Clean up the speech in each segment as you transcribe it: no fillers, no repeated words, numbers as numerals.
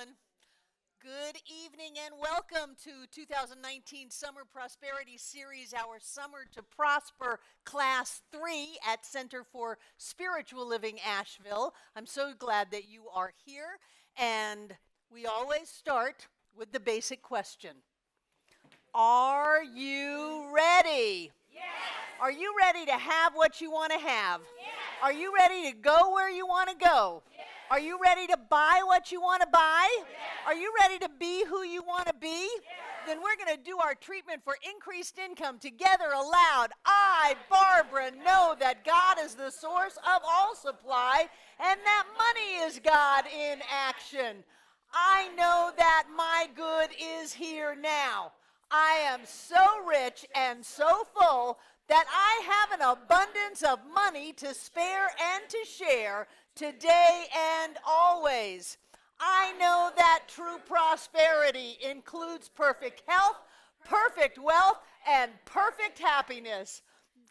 gentlemen, good evening and welcome to 2019 Summer Prosperity Series, our Summer to Prosper Class 3 at Center for Spiritual Living, Asheville. I'm so glad that you are here, and we always start with the basic question. Are you ready? Yes. Are you ready to have what you want to have? Yes. Are you ready to go where you want to go? Yes. Are you ready to buy what you want to buy? Yes. Are you ready to be who you want to be? Yes. Then we're going to do our treatment for increased income together aloud. I, Barbara, know that God is the source of all supply and that money is God in action. I know that my good is here now. I am so rich and so full that I have an abundance of money to spare and to share today and always. I know that true prosperity includes perfect health, perfect wealth, and perfect happiness.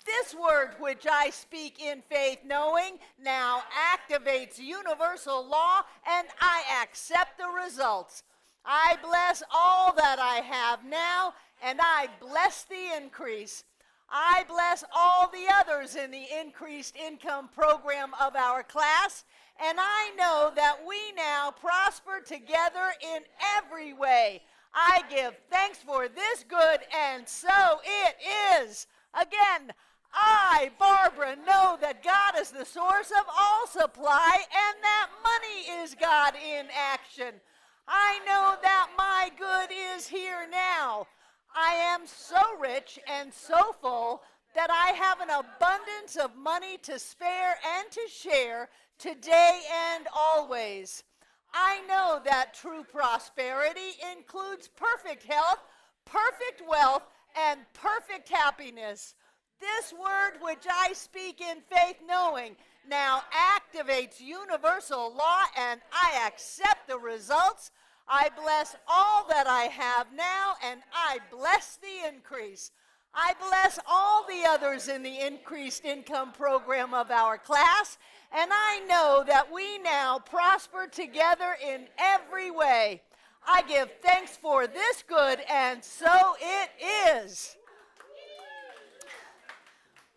This word which I speak in faith knowing now activates universal law, and I accept the results. I bless all that I have now, and I bless the increase. I bless all the others in the increased income program of our class, and I know that we now prosper together in every way. I give thanks for this good, and so it is. Again, I, Barbara, know that God is the source of all supply and that money is God in action. I know that my good is here now. I am so rich and so full that I have an abundance of money to spare and to share today and always. I know that true prosperity includes perfect health, perfect wealth, and perfect happiness. This word which I speak in faith knowing now activates universal law, and I accept the results. I bless all that I have now, and I bless the increase. I bless all the others in the increased income program of our class, and I know that we now prosper together in every way. I give thanks for this good, and so it is.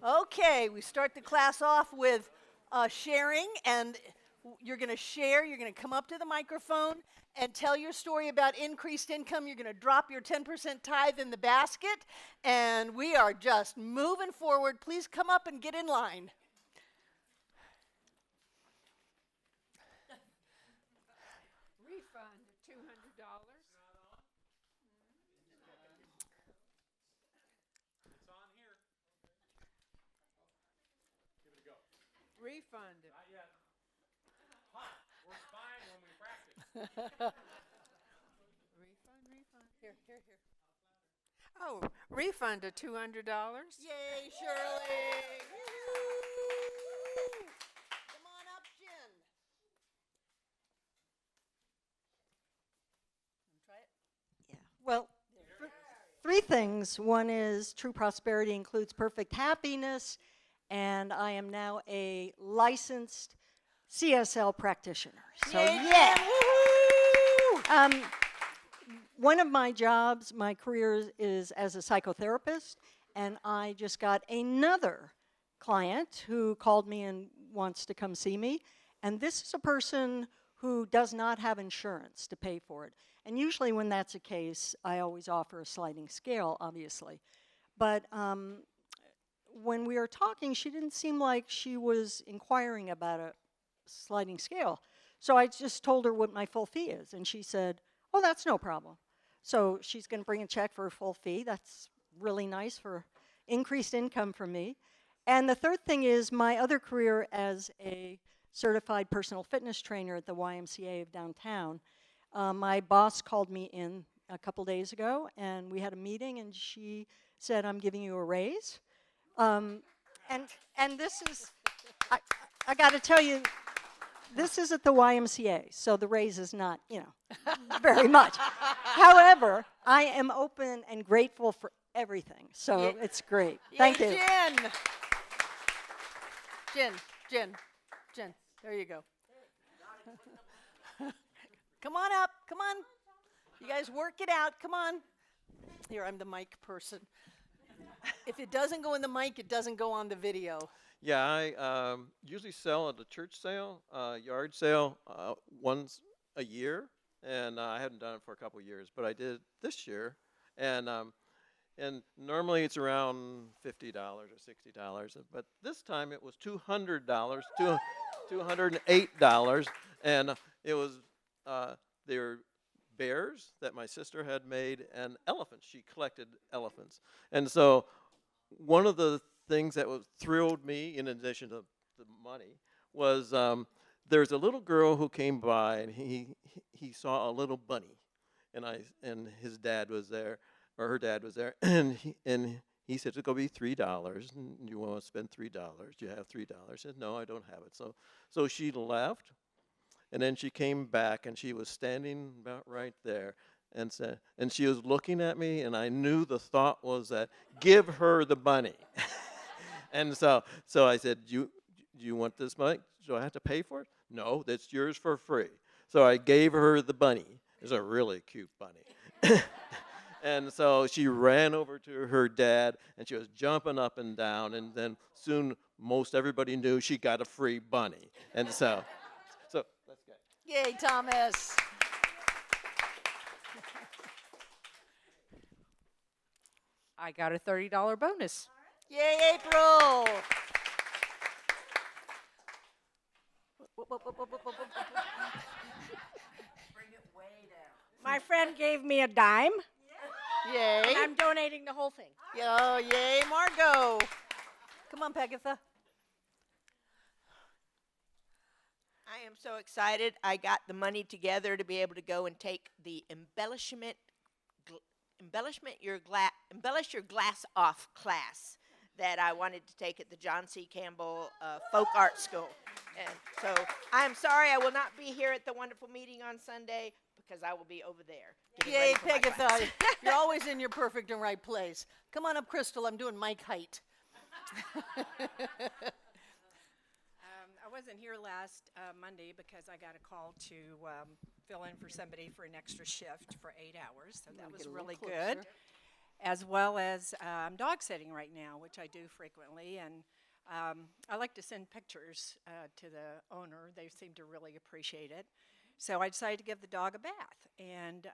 Okay, we start the class off with sharing, and you're going to share. You're going to come up to the microphone and tell your story about increased income. You're going to drop your 10% tithe in the basket, and we are just moving forward. Please come up and get in line. Refund of $200. It's on here. Give it a go. Refund it. Not yet. Huh. Works fine when we practice. Refund. Here. Oh, refund of $200. Yay, Shirley. Woo-hoo. Come on up, Jen. Try it. Yeah. Well, three things. One is true prosperity includes perfect happiness, and I am now a licensed CSL practitioner. So, Yay, yeah. Jen. Woo-hoo. One of my jobs, my career is as a psychotherapist, and I just got another client who called me and wants to come see me. And this is a person who does not have insurance to pay for it. And usually when that's the case, I always offer a sliding scale, obviously. But when we were talking, she didn't seem like she was inquiring about a sliding scale. So I just told her what my full fee is, and she said, oh, that's no problem. So she's going to bring a check for a full fee. That's really nice for increased income for me. And the third thing is my other career as a certified personal fitness trainer at the YMCA of downtown. My boss called me in a couple days ago, and we had a meeting, and she said, I'm giving you a raise. And this is, I got to tell you, this is at the YMCA, so the raise is not, very much. However, I am open and grateful for everything, so it's great. Thank you. Jen, there you go. Come on up. Come on. You guys work it out. Come on. Here, I'm the mic person. If it doesn't go in the mic, it doesn't go on the video. Yeah, I usually sell at a church sale, yard sale, once a year, and I haven't done it for a couple of years, but I did this year, and normally it's around $50 or $60, but this time it was $200, $208, and it was they were bears that my sister had made and elephants. She collected elephants, and so one of the things that thrilled me, in addition to the money, was there's a little girl who came by, and he saw a little bunny, and his dad was there, or her dad was there, and he said, it's going to be $3, and you want to spend $3? You have $3? I said, no, I don't have it. So she left, and then she came back, and she was standing about right there, and she was looking at me, and I knew the thought was that, give her the bunny. And so I said, do you want this money? Do I have to pay for it? No, that's yours for free. So I gave her the bunny. It's a really cute bunny. And so she ran over to her dad, and she was jumping up and down, and then soon most everybody knew she got a free bunny. And so that's good. Yay, Thomas. I got a $30 bonus. Yay, April. My friend gave me a dime, Yay. and I'm donating the whole thing. Yo, yay, Margot. Come on, Pegatha. I am so excited. I got the money together to be able to go and take the embellish your glass off class that I wanted to take at the John C. Campbell Folk Art School. And so I'm sorry I will not be here at the wonderful meeting on Sunday because I will be over there. getting Yay, ready for my Pegatha. class. You're always in your perfect and right place. Come on up, Crystal. I'm doing mic height. I wasn't here last Monday because I got a call to fill in for somebody for an extra shift for 8 hours, so that was really good. As well as I'm dog sitting right now, which I do frequently, and I like to send pictures to the owner. They seem to really appreciate it. So I decided to give the dog a bath, and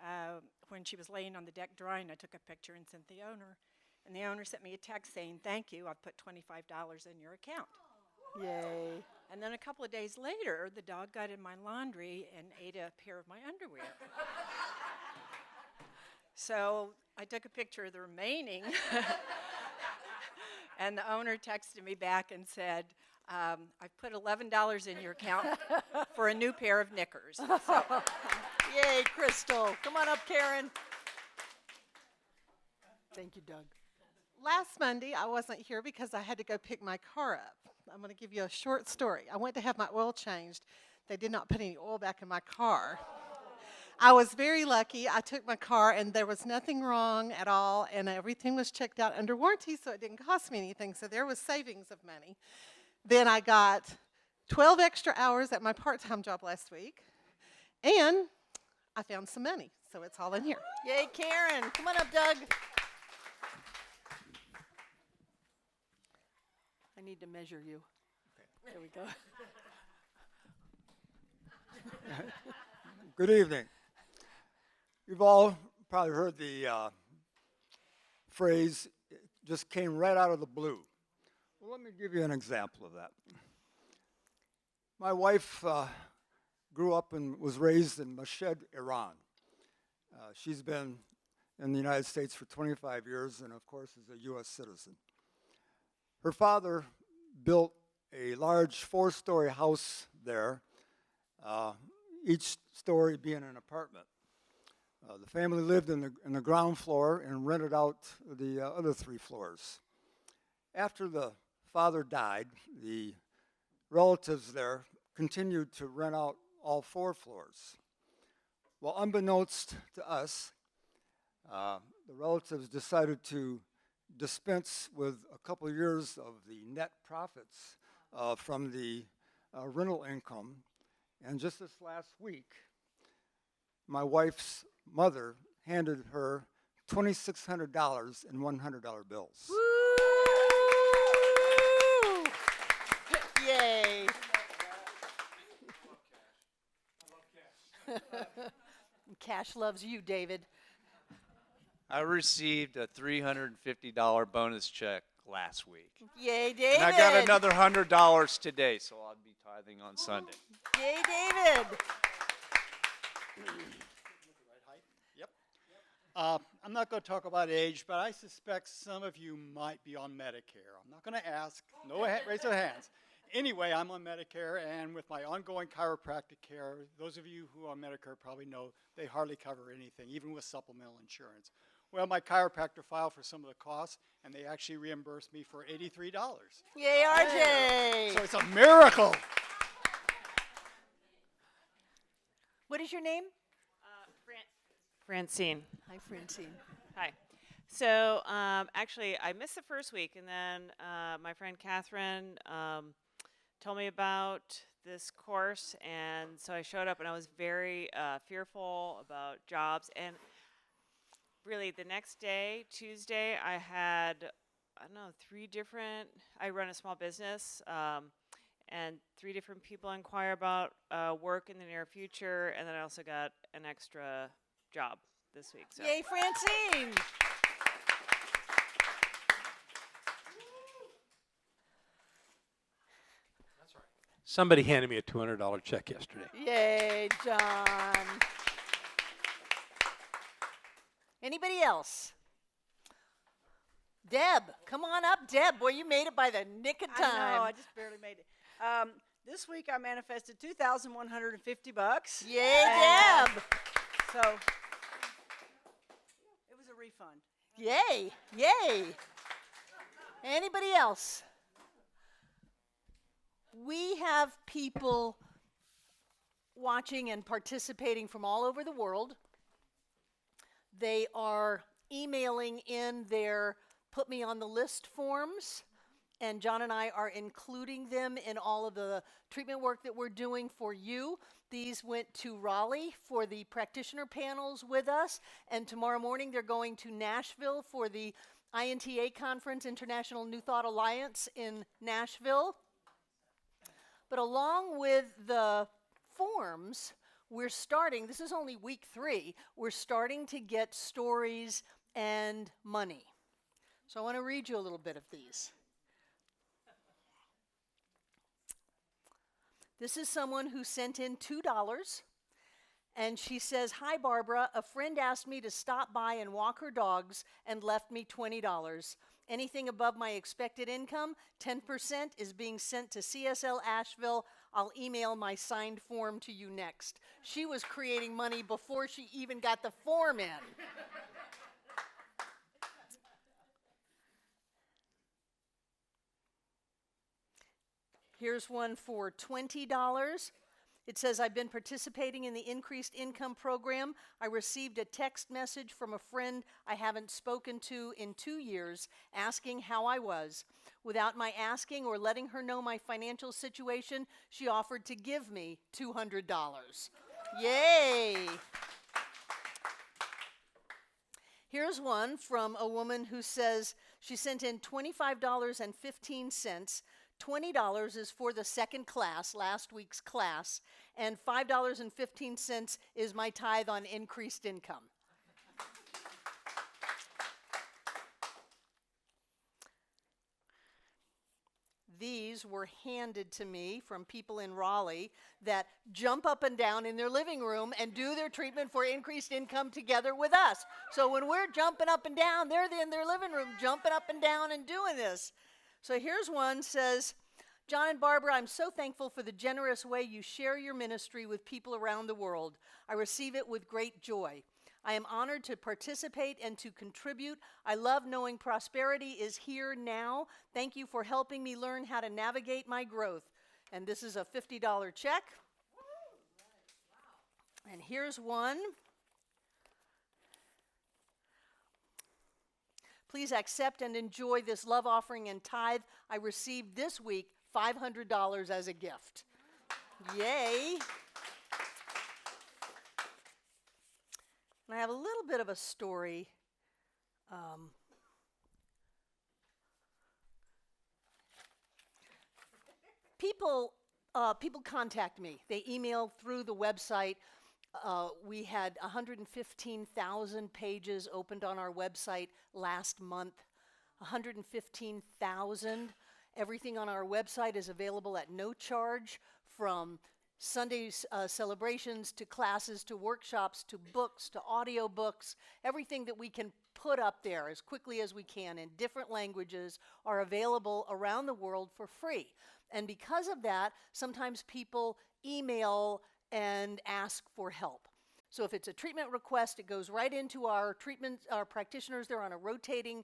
when she was laying on the deck drying, I took a picture and sent the owner. And the owner sent me a text saying, thank you, I've put $25 in your account. Yay. And then a couple of days later, the dog got in my laundry and ate a pair of my underwear. So I took a picture of the remaining, and the owner texted me back and said, I've put $11 in your account for a new pair of knickers. So, Yay, Crystal. Come on up, Karen. Thank you, Doug. Last Monday, I wasn't here because I had to go pick my car up. I'm going to give you a short story. I went to have my oil changed. They did not put any oil back in my car. I was very lucky. I took my car, and there was nothing wrong at all, and everything was checked out under warranty, so it didn't cost me anything, so there was savings of money. Then I got 12 extra hours at my part-time job last week, and I found some money, so it's all in here. Yay, Karen. Come on up, Doug. I need to measure you. Okay. There we go. Good evening. You've all probably heard the phrase, "It just came right out of the blue." Well, let me give you an example of that. My wife grew up and was raised in Mashed, Iran. She's been in the United States for 25 years and, of course, is a U.S. citizen. Her father built a large 4-story house there, each story being an apartment. The family lived in the ground floor and rented out the other 3 floors. After the father died, the relatives there continued to rent out all 4 floors. Well, unbeknownst to us, the relatives decided to dispense with a couple years of the net profits from the rental income. And just this last week, my wife's mother handed her $2,600 in $100 bills. Woo! Yay. Cash loves you, David. I received a $350 bonus check last week. Yay, David. And I got another $100 today, so I'll be tithing on Sunday. Yay, David. Yep. I'm not going to talk about age, but I suspect some of you might be on Medicare. I'm not going to ask. No raise of hands. Anyway, I'm on Medicare, and with my ongoing chiropractic care, those of you who are on Medicare probably know they hardly cover anything, even with supplemental insurance. Well, my chiropractor filed for some of the costs, and they actually reimbursed me for $83. Yay, RJ. So it's a miracle. What is your name? Francine. Hi, Francine. Hi. So actually, I missed the first week, and then my friend Catherine told me about this course, and so I showed up, and I was very fearful about jobs. And really, the next day, Tuesday, I had, I don't know, I run a small business, and 3 different people inquire about work in the near future, and then I also got an extra job this week. So. Yay, Francine. Somebody handed me a $200 check yesterday. Yay, John. Anybody else? Deb, come on up, Deb. Boy, you made it by the nick of time. I know, I just barely made it. This week I manifested $2,150. Yay, Deb. So it was a refund. Yay, yay. Anybody else? We have people watching and participating from all over the world. They are emailing in their put me on the list forms, and John and I are including them in all of the treatment work that we're doing for you. These went to Raleigh for the practitioner panels with us, and tomorrow morning they're going to Nashville for the INTA conference, International New Thought Alliance in Nashville. But along with the forms, we're starting, this is only week 3, we're starting to get stories and money. So I want to read you a little bit of these. This is someone who sent in $2, and she says, "Hi Barbara, a friend asked me to stop by and walk her dogs and left me $20. Anything above my expected income, 10% is being sent to CSL Asheville. I'll email my signed form to you next." She was creating money before she even got the form in. Here's one for $20. It says, "I've been participating in the increased income program. I received a text message from a friend I haven't spoken to in 2 years asking how I was. Without my asking or letting her know my financial situation, she offered to give me $200. Yay! Here's one from a woman who says she sent in $25.15. $20 is for the second class, last week's class, and $5.15 is my tithe on increased income. These were handed to me from people in Raleigh that jump up and down in their living room and do their treatment for increased income together with us. So when we're jumping up and down, they're in their living room jumping up and down and doing this. So here's one, says, "John and Barbara, I'm so thankful for the generous way you share your ministry with people around the world. I receive it with great joy. I am honored to participate and to contribute. I love knowing prosperity is here now. Thank you for helping me learn how to navigate my growth." And this is a $50 check. And here's one. "Please accept and enjoy this love offering and tithe I received this week, $500 as a gift." Yay. And I have a little bit of a story. People contact me. They email through the website. We had 115,000 pages opened on our website last month. 115,000. Everything on our website is available at no charge, from Sunday celebrations to classes to workshops to books to audio books. Everything that we can put up there as quickly as we can in different languages are available around the world for free. And because of that, sometimes people email and ask for help. So if it's a treatment request, it goes right into our practitioners. They're on a rotating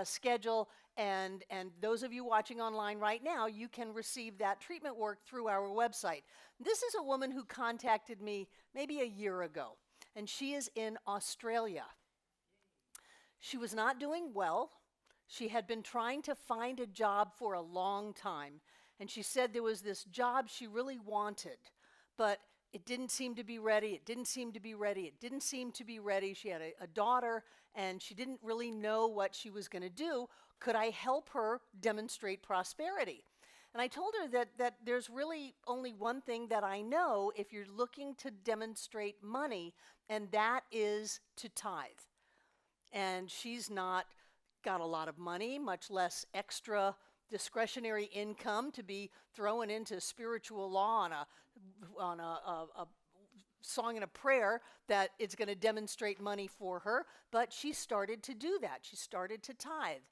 schedule, and those of you watching online right now, you can receive that treatment work through our website. This is a woman who contacted me maybe a year ago, and she is in Australia. She was not doing well. She had been trying to find a job for a long time, and she said there was this job she really wanted, but it didn't seem to be ready. It didn't seem to be ready. It didn't seem to be ready. She had a daughter, and she didn't really know what she was going to do. Could I help her demonstrate prosperity? And I told her that there's really only one thing that I know if you're looking to demonstrate money, and that is to tithe. And she's not got a lot of money, much less extra discretionary income to be thrown into spiritual law on a song and a prayer that it's going to demonstrate money for her. But she started to do that. She started to tithe.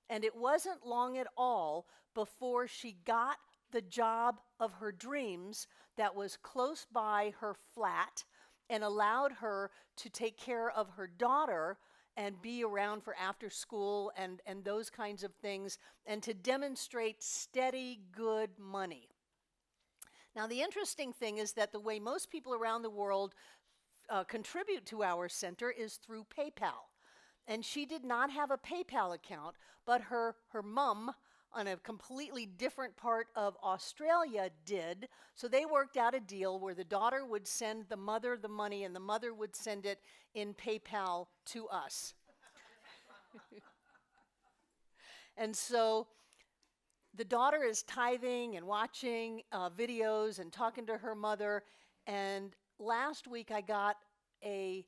And it wasn't long at all before she got the job of her dreams that was close by her flat and allowed her to take care of her daughter and be around for after school and those kinds of things, and to demonstrate steady, good money. Now, the interesting thing is that the way most people around the world contribute to our center is through PayPal. And she did not have a PayPal account, but her mom on a completely different part of Australia did. So they worked out a deal where the daughter would send the mother the money, and the mother would send it in PayPal to us. And so the daughter is tithing and watching videos and talking to her mother. And last week I got a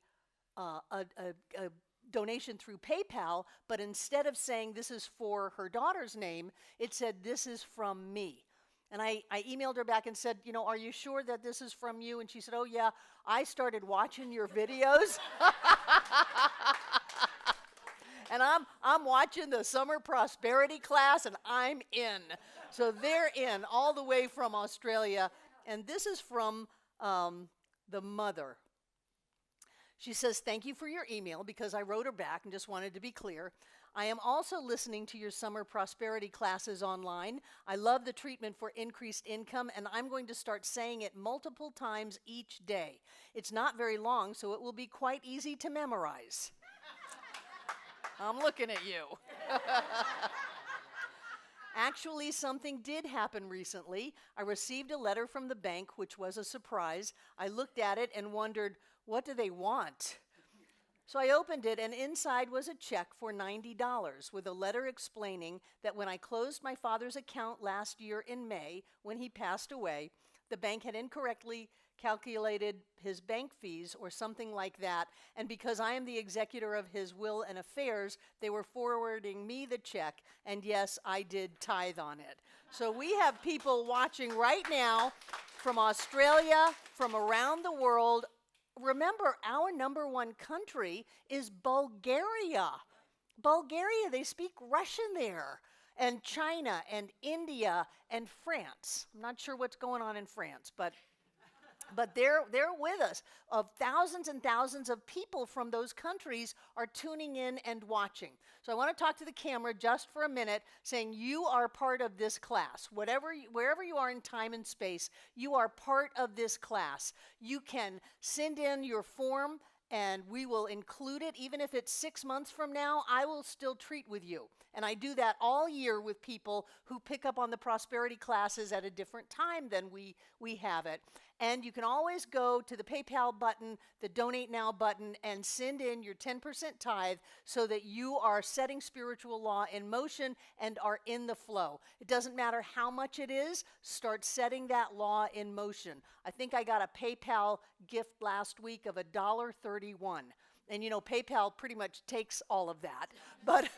donation through PayPal, but instead of saying this is for her daughter's name, it said this is from me. And I emailed her back and said, you know, are you sure that this is from you? And she said, oh yeah, I started watching your videos. And I'm watching the summer prosperity class, and I'm in. So they're in all the way from Australia. And this is from the mother. She says, thank you for your email, because I wrote her back and just wanted to be clear. I am also listening to your summer prosperity classes online. I love the treatment for increased income, and I'm going to start saying it multiple times each day. It's not very long, so it will be quite easy to memorize. I'm looking at you. Actually, something did happen recently. I received a letter from the bank, which was a surprise. I looked at it and wondered, what do they want? So I opened it, and inside was a check for $90 with a letter explaining that when I closed my father's account last year in May, when he passed away, the bank had incorrectly calculated his bank fees or something like that, and because I am the executor of his will and affairs, they were forwarding me the check, and yes, I did tithe on it. So we have people watching right now from Australia, from around the world. Remember, our number one country is Bulgaria. Bulgaria, they speak Russian there, and China, and India, and France. I'm not sure what's going on in France, but they're with us. Of thousands and thousands of people from those countries are tuning in and watching. So I want to talk to the camera just for a minute, saying you are part of this class. Wherever you are in time and space, you are part of this class. You can send in your form, and we will include it. Even if it's 6 months from now, I will still treat with you. And I do that all year with people who pick up on the prosperity classes at a different time than we have it. And you can always go to the PayPal button, the Donate Now button, and send in your 10% tithe so that you are setting spiritual law in motion and are in the flow. It doesn't matter how much it is, start setting that law in motion. I think I got a PayPal gift last week of $1.31. And you know, PayPal pretty much takes all of that. But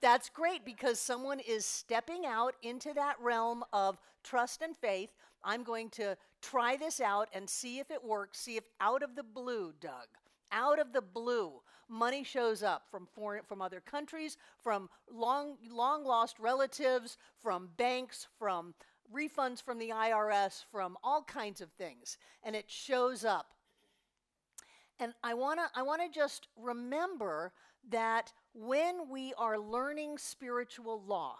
that's great because someone is stepping out into that realm of trust and faith. I'm going to try this out and see if it works, see if out of the blue, Doug, out of the blue, money shows up from other countries, from long lost relatives, from banks, from refunds from the IRS, from all kinds of things. And it shows up. And I want to just remember that when we are learning spiritual law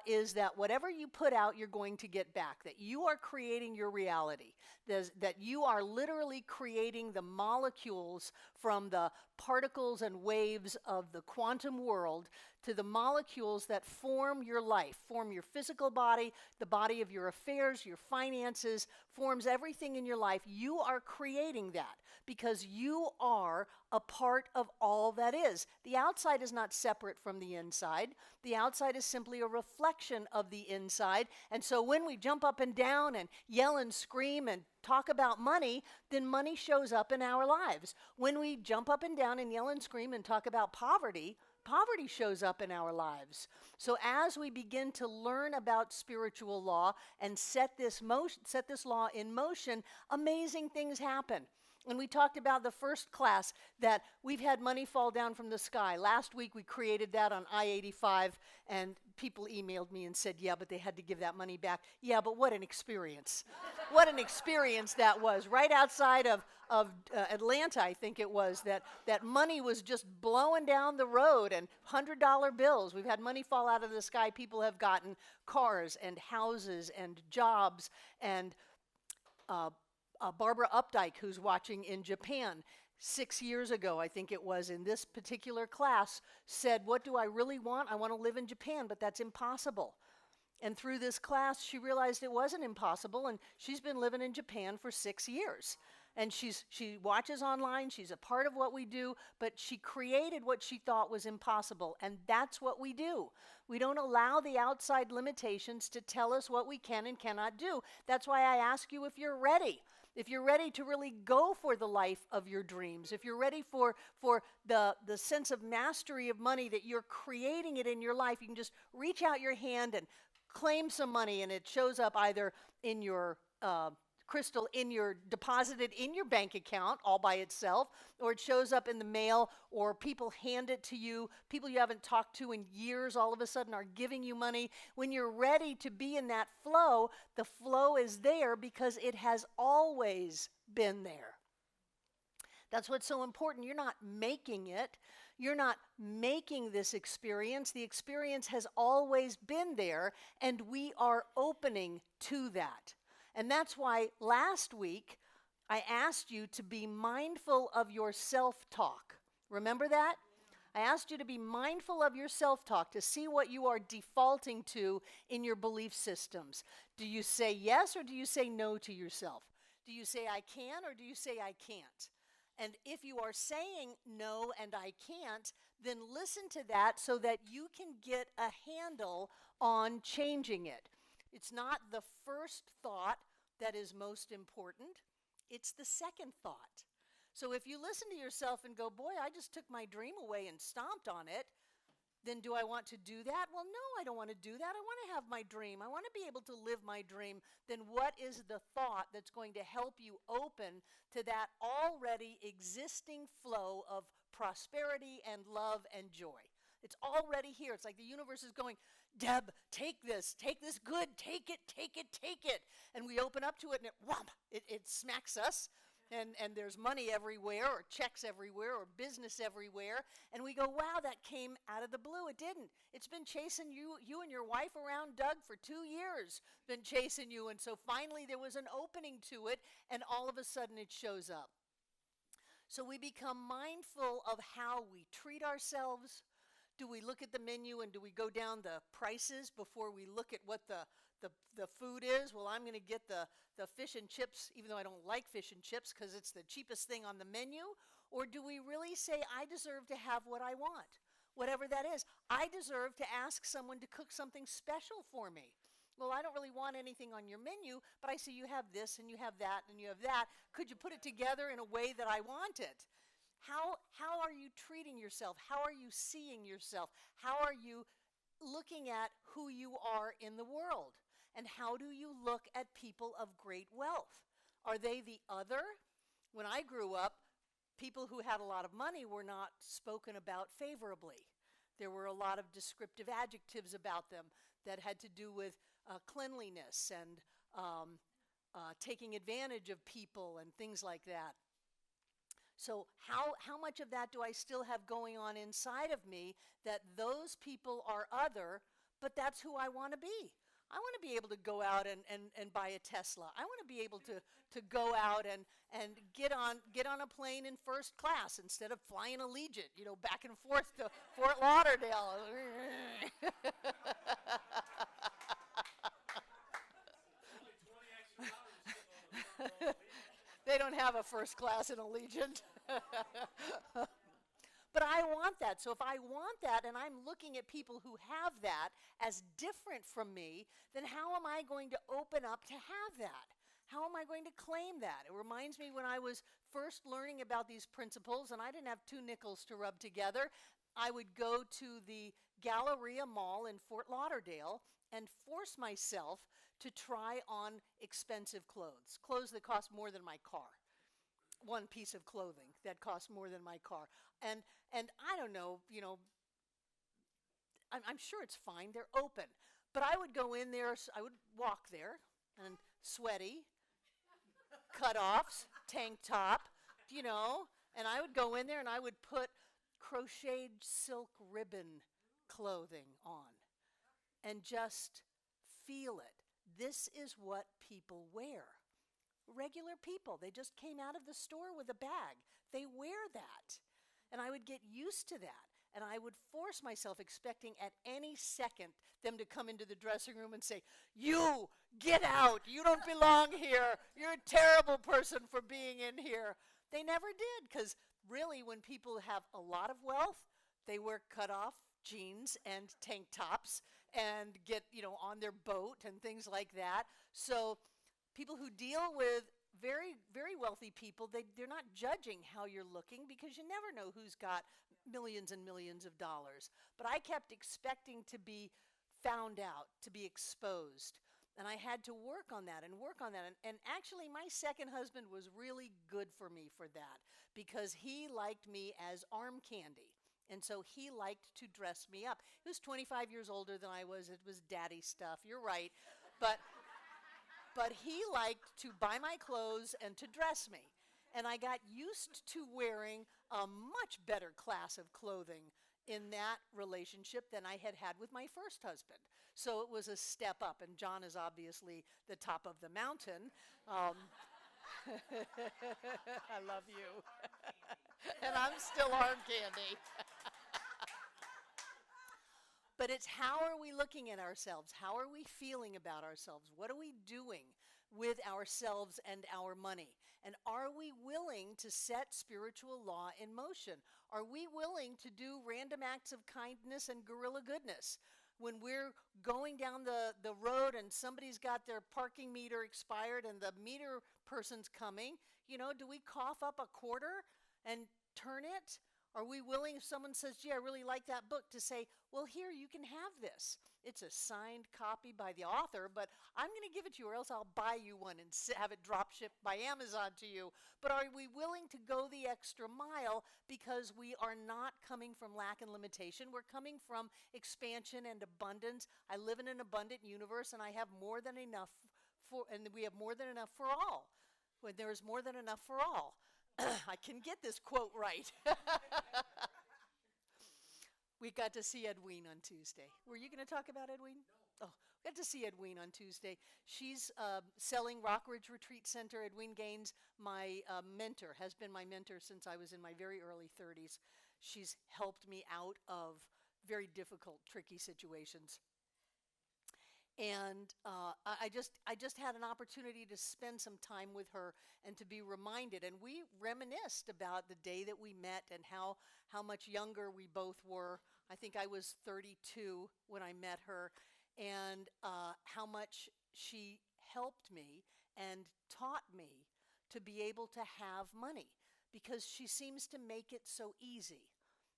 is that whatever you put out, you're going to get back, that you are creating your reality, that you are literally creating the molecules from the particles and waves of the quantum world to the molecules that form your life, form your physical body, the body of your affairs, your finances, forms everything in your life. You are creating that because you are a part of all that is. The outside is not separate from the inside. The outside is simply a reflection of the inside. And so when we jump up and down and yell and scream and talk about money, then money shows up in our lives. When we jump up and down and yell and scream and talk about poverty, poverty shows up in our lives. So as we begin to learn about spiritual law and set this law in motion, amazing things happen. And we talked about the first class that we've had money fall down from the sky. Last week we created that on I-85, and people emailed me and said, yeah, but they had to give that money back. Yeah, but what an experience. What an experience that was. Right outside of Atlanta, I think it was, that money was just blowing down the road, and $100 bills. We've had money fall out of the sky. People have gotten cars and houses and jobs, and Barbara Updike, who's watching in Japan, 6 years ago, I think it was, in this particular class, said, what do I really want? I want to live in Japan, but that's impossible. And through this class, she realized it wasn't impossible, and she's been living in Japan for 6 years. And she watches online, she's a part of what we do, but she created what she thought was impossible, and that's what we do. We don't allow the outside limitations to tell us what we can and cannot do. That's why I ask you if you're ready. If you're ready to really go for the life of your dreams, if you're ready for the sense of mastery of money, that you're creating it in your life, you can just reach out your hand and claim some money, and it shows up either in your crystal, deposited in your bank account all by itself, or it shows up in the mail, or people hand it to you. People you haven't talked to in years all of a sudden are giving you money. When you're ready to be in that flow, the flow is there because it has always been there. That's what's so important. You're not making it. You're not making this experience. The experience has always been there, and we are opening to that. And that's why last week I asked you to be mindful of your self-talk. Remember that? I asked you to be mindful of your self-talk, to see what you are defaulting to in your belief systems. Do you say yes or do you say no to yourself? Do you say I can or do you say I can't? And if you are saying no and I can't, then listen to that so that you can get a handle on changing it. It's not the first thought that is most important. It's the second thought. So if you listen to yourself and go, boy, I just took my dream away and stomped on it, then do I want to do that? Well, no, I don't want to do that. I want to have my dream. I want to be able to live my dream. Then what is the thought that's going to help you open to that already existing flow of prosperity and love and joy? It's already here. It's like the universe is going, Deb, take this good, take it. And we open up to it and it smacks us. And there's money everywhere, or checks everywhere, or business everywhere. And we go, wow, that came out of the blue. It didn't. It's been chasing you and your wife around, Doug, for 2 years. Been chasing you. And so finally there was an opening to it, and all of a sudden it shows up. So we become mindful of how we treat ourselves, Do we look at the menu and do we go down the prices before we look at what the food is? Well, I'm going to get the fish and chips, even though I don't like fish and chips because it's the cheapest thing on the menu. Or do we really say, I deserve to have what I want, whatever that is? I deserve to ask someone to cook something special for me. Well, I don't really want anything on your menu, but I see you have this and you have that and you have that. Could you put it together in a way that I want it? How are you treating yourself? How are you seeing yourself? How are you looking at who you are in the world? And how do you look at people of great wealth? Are they the other? When I grew up, people who had a lot of money were not spoken about favorably. There were a lot of descriptive adjectives about them that had to do with cleanliness and taking advantage of people and things like that. So how much of that do I still have going on inside of me that those people are other, but that's who I want to be? I want to be able to go out and buy a Tesla. I want to be able to go out and get on a plane in first class instead of flying Allegiant, back and forth to Fort Lauderdale. They don't have a first class in Allegiant. But I want that. So if I want that and I'm looking at people who have that as different from me, then how am I going to open up to have that? How am I going to claim that? It reminds me when I was first learning about these principles and I didn't have 2 nickels to rub together, I would go to the Galleria Mall in Fort Lauderdale and force myself to try on expensive clothes that cost more than my car. One piece of clothing that cost more than my car. And I don't know, I'm sure it's fine, they're open. But I would go in there, I would walk there, and sweaty, cutoffs, tank top, and I would go in there and I would put crocheted silk ribbon clothing on and just feel it. This is what people wear. Regular people, they just came out of the store with a bag. They wear that. And I would get used to that. And I would force myself, expecting at any second them to come into the dressing room and say, "You, get out. You don't belong here. You're a terrible person for being in here." They never did, because really when people have a lot of wealth, they wear cut-off jeans and tank tops and get, on their boat and things like that. So people who deal with very, very wealthy people, they're not judging how you're looking, because you never know who's got millions and millions of dollars. But I kept expecting to be found out, to be exposed. And I had to work on that and work on that. And actually, my second husband was really good for me for that, because he liked me as arm candy. And so he liked to dress me up. He was 25 years older than I was. It was daddy stuff. You're right. But he liked to buy my clothes and to dress me. And I got used to wearing a much better class of clothing in that relationship than I had had with my first husband. So it was a step up. And John is obviously the top of the mountain. I love you. And I'm still arm candy. But it's, how are we looking at ourselves? How are we feeling about ourselves? What are we doing with ourselves and our money? And are we willing to set spiritual law in motion? Are we willing to do random acts of kindness and guerrilla goodness? When we're going down the road and somebody's got their parking meter expired and the meter person's coming, do we cough up a quarter and turn it? Are we willing, if someone says, "Gee, I really like that book," to say, "Well, here, you can have this. It's a signed copy by the author, but I'm going to give it to you, or else I'll buy you one and have it drop shipped by Amazon to you." But are we willing to go the extra mile, because we are not coming from lack and limitation? We're coming from expansion and abundance. I live in an abundant universe, and I have more than enough and we have more than enough for all. When there is more than enough for all. I can get this quote right. We got to see Edwene on Tuesday. Were you going to talk about Edwene? No. Oh, we got to see Edwene on Tuesday. She's selling Rockridge Retreat Center. Edwene Gaines, my mentor, has been my mentor since I was in my very early 30s. She's helped me out of very difficult, tricky situations. And I just had an opportunity to spend some time with her and to be reminded. And we reminisced about the day that we met and how much younger we both were. I think I was 32 when I met her, and how much she helped me and taught me to be able to have money, because she seems to make it so easy.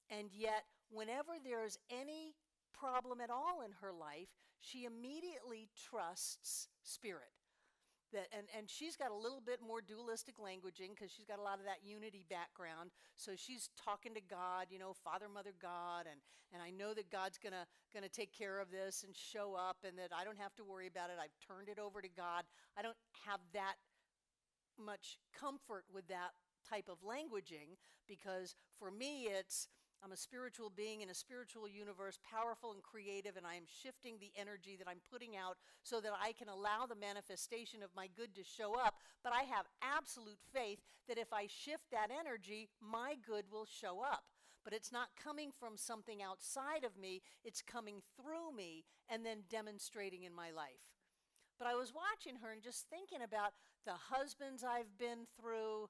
And yet, whenever there's any problem at all in her life, she immediately trusts spirit. And she's got a little bit more dualistic languaging because she's got a lot of that unity background. So she's talking to God, Father, Mother, God, and I know that God's gonna take care of this and show up, and that I don't have to worry about it. I've turned it over to God. I don't have that much comfort with that type of languaging, because for me I'm a spiritual being in a spiritual universe, powerful and creative, and I am shifting the energy that I'm putting out so that I can allow the manifestation of my good to show up. But I have absolute faith that if I shift that energy, my good will show up. But it's not coming from something outside of me, it's coming through me and then demonstrating in my life. But I was watching her and just thinking about the husbands I've been through,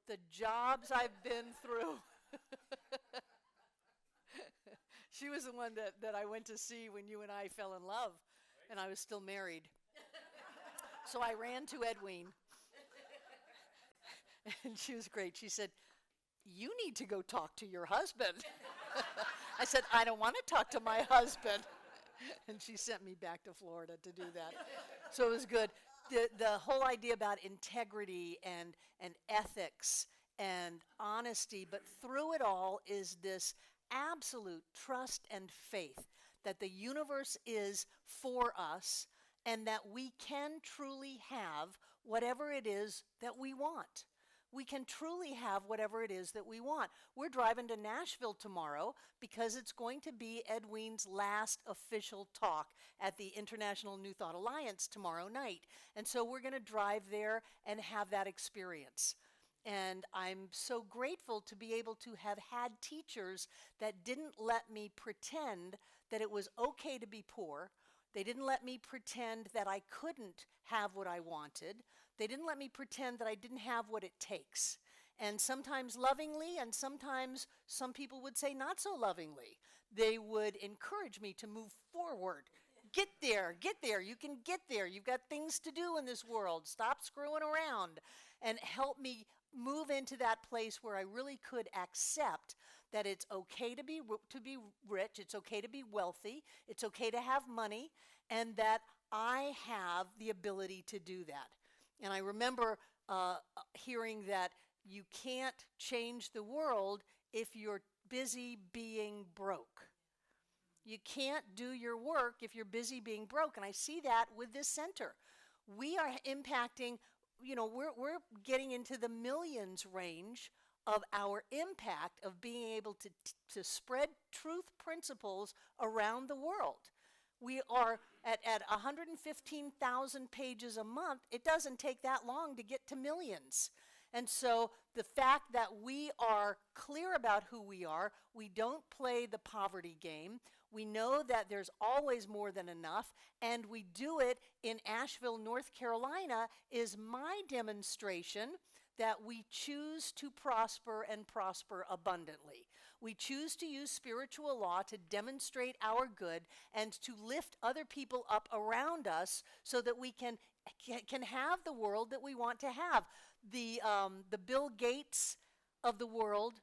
the jobs I've been through. She was the one that I went to see when you and I fell in love, and I was still married. So I ran to Edwene, and she was great. She said, "You need to go talk to your husband." I said, "I don't want to talk to my husband." And she sent me back to Florida to do that. So it was good. The whole idea about integrity and ethics and honesty, but through it all is this absolute trust and faith that the universe is for us and that we can truly have whatever it is that we want. We can truly have whatever it is that we want. We're driving to Nashville tomorrow because it's going to be Edwene's last official talk at the International New Thought Alliance tomorrow night. And so we're going to drive there and have that experience. And I'm so grateful to be able to have had teachers that didn't let me pretend that it was okay to be poor. They didn't let me pretend that I couldn't have what I wanted. They didn't let me pretend that I didn't have what it takes. And sometimes lovingly, and sometimes some people would say not so lovingly, they would encourage me to move forward. Get there, you can get there. You've got things to do in this world. Stop screwing around. And help me move into that place where I really could accept that it's okay to be rich, it's okay to be wealthy, it's okay to have money, and that I have the ability to do that. And I remember hearing that you can't change the world if you're busy being broke. You can't do your work if you're busy being broke. And I see that with this center. We are impacting, we're getting into the millions range of our impact of being able to spread truth principles around the world. We are at 115,000 pages a month. It doesn't take that long to get to millions. And so the fact that we are clear about who we are, we don't play the poverty game, we know that there's always more than enough, and we do it in Asheville, North Carolina, is my demonstration that we choose to prosper and prosper abundantly. We choose to use spiritual law to demonstrate our good and to lift other people up around us so that we can have the world that we want to have. The Bill Gates of the world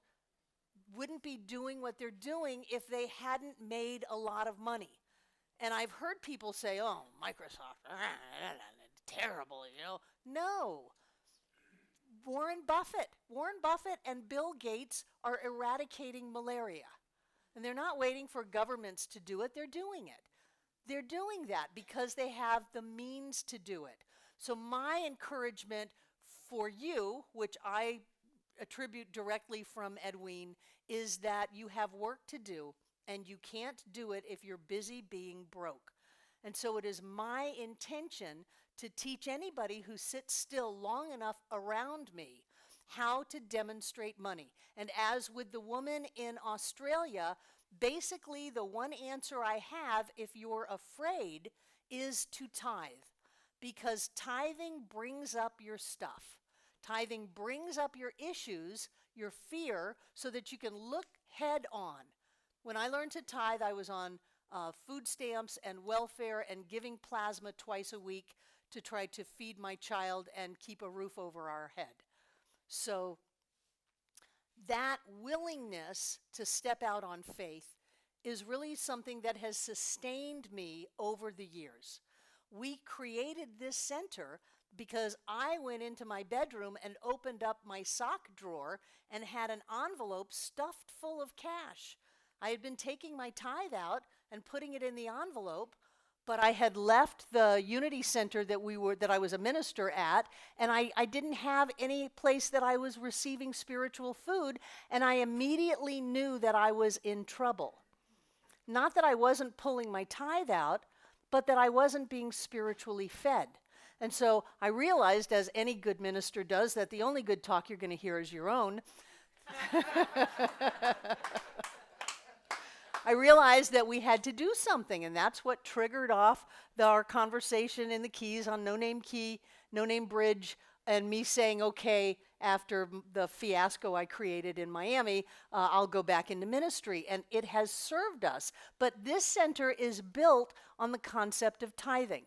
wouldn't be doing what they're doing if they hadn't made a lot of money. And I've heard people say, "Oh, Microsoft, terrible, No. Warren Buffett and Bill Gates are eradicating malaria. And they're not waiting for governments to do it, they're doing it. They're doing that because they have the means to do it. So my encouragement for you, which I attribute directly from Edwene, is that you have work to do and you can't do it if you're busy being broke. And so it is my intention to teach anybody who sits still long enough around me how to demonstrate money. And as with the woman in Australia, Basically, the one answer I have if you're afraid is to tithe, because tithing brings up your stuff. Tithing brings up your issues, your fear, so that you can look head on. When I learned to tithe, I was on food stamps and welfare and giving plasma twice a week to try to feed my child and keep a roof over our head. So that willingness to step out on faith is really something that has sustained me over the years. We created this center because I went into my bedroom and opened up my sock drawer and had an envelope stuffed full of cash. I had been taking my tithe out and putting it in the envelope, but I had left the Unity Center that I was a minister at, and I didn't have any place that I was receiving spiritual food, and I immediately knew that I was in trouble. Not that I wasn't pulling my tithe out, but that I wasn't being spiritually fed. And so I realized, as any good minister does, that the only good talk you're going to hear is your own. I realized that we had to do something, and that's what triggered off our conversation in the Keys on No Name Key, No Name Bridge, and me saying, okay, after the fiasco I created in Miami, I'll go back into ministry. And it has served us. But this center is built on the concept of tithing.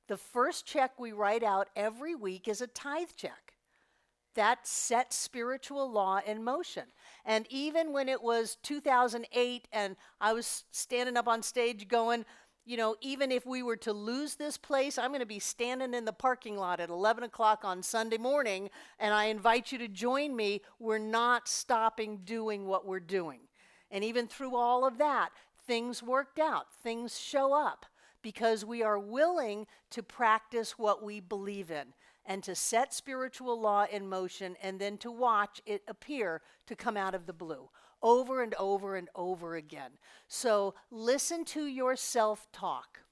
The first check we write out every week is a tithe check. That sets spiritual law in motion. And even when it was 2008 and I was standing up on stage going, you know, even if we were to lose this place, I'm going to be standing in the parking lot at 11 o'clock on Sunday morning, and I invite you to join me. We're not stopping doing what we're doing. And even through all of that, things worked out. Things show up because we are willing to practice what we believe in and to set spiritual law in motion and then to watch it appear to come out of the blue over and over and over again. So listen to your self-talk.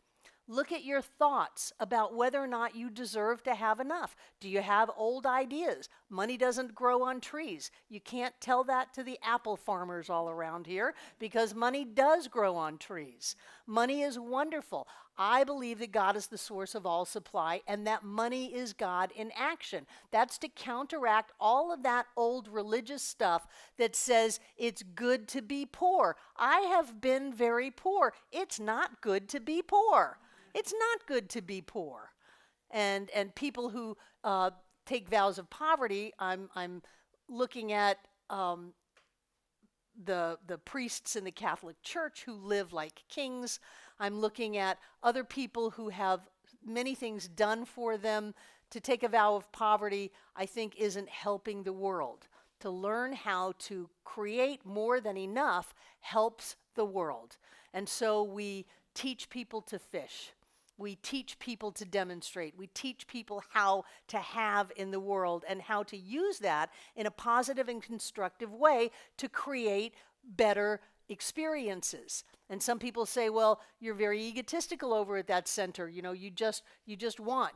Look at your thoughts about whether or not you deserve to have enough. Do you have old ideas? Money doesn't grow on trees. You can't tell that to the apple farmers all around here because money does grow on trees. Money is wonderful. I believe that God is the source of all supply and that money is God in action. That's to counteract all of that old religious stuff that says it's good to be poor. I have been very poor. It's not good to be poor. It's not good to be poor. And people who take vows of poverty, I'm looking at the priests in the Catholic Church who live like kings. I'm looking at other people who have many things done for them. To take a vow of poverty, I think, isn't helping the world. To learn how to create more than enough helps the world. And so we teach people to fish. We teach people to demonstrate. We teach people how to have in the world and how to use that in a positive and constructive way to create better experiences. And some people say, well, you're very egotistical over at that center. You know, you just want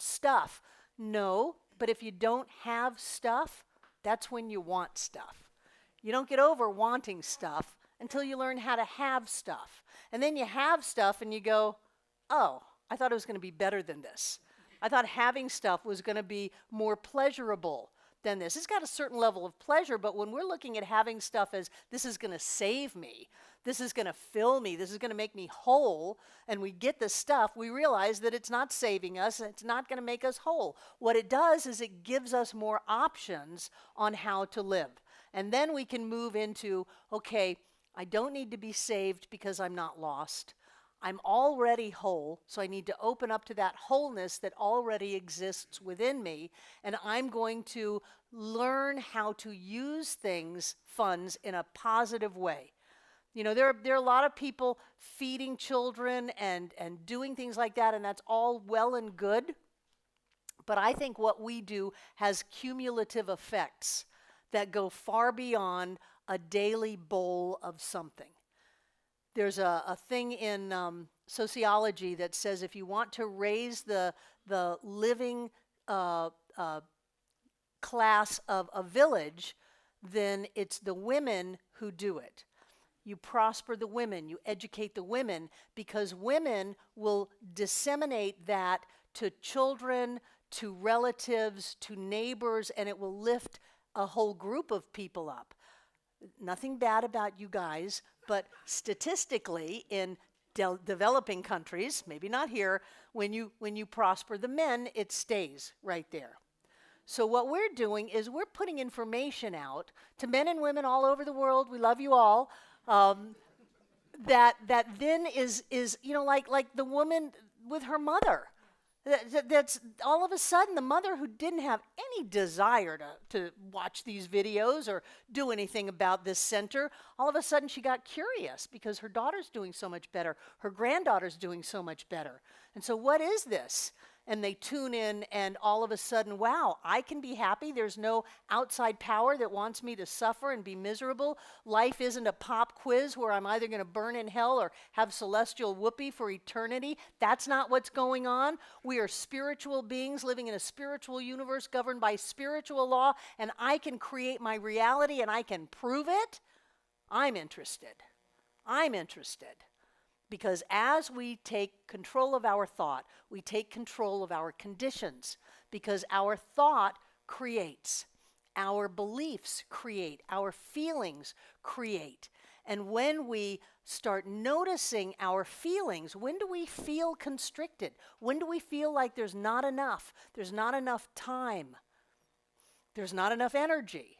stuff. No, but if you don't have stuff, that's when you want stuff. You don't get over wanting stuff until you learn how to have stuff. And then you have stuff and you go, oh, I thought it was going to be better than this. I thought having stuff was going to be more pleasurable than this. It's got a certain level of pleasure, but when we're looking at having stuff as this is going to save me, this is going to fill me, this is going to make me whole, and we get the stuff, we realize that it's not saving us, it's not going to make us whole. What it does is it gives us more options on how to live. And then we can move into, okay, I don't need to be saved because I'm not lost. I'm already whole, so I need to open up to that wholeness that already exists within me, and I'm going to learn how to use funds in a positive way. You know, there are a lot of people feeding children and doing things like that, and that's all well and good, but I think what we do has cumulative effects that go far beyond a daily bowl of something. There's a thing in sociology that says if you want to raise the living class of a village, then it's the women who do it. you prosper the women, you educate the women, because women will disseminate that to children, to relatives, to neighbors, and it will lift a whole group of people up. Nothing bad about you guys, but statistically in developing countries, maybe not here, when you prosper the men, it stays right there. So what we're doing is we're putting information out to men and women all over the world. We love you all. That then is like the woman with her mother. That's all of a sudden the mother who didn't have any desire to watch these videos or do anything about this center, all of a sudden she got curious because her daughter's doing so much better, her granddaughter's doing so much better. And so what is this? And they tune in and all of a sudden, wow, I can be happy. There's no outside power that wants me to suffer and be miserable. Life isn't a pop quiz where I'm either going to burn in hell or have celestial whoopee for eternity. That's not what's going on. We are spiritual beings living in a spiritual universe governed by spiritual law, and I can create my reality and I can prove it. I'm interested. I'm interested. Because as we take control of our thought, we take control of our conditions. Because our thought creates, our beliefs create, our feelings create. And when we start noticing our feelings, when do we feel constricted? When do we feel like there's not enough? There's not enough time. There's not enough energy.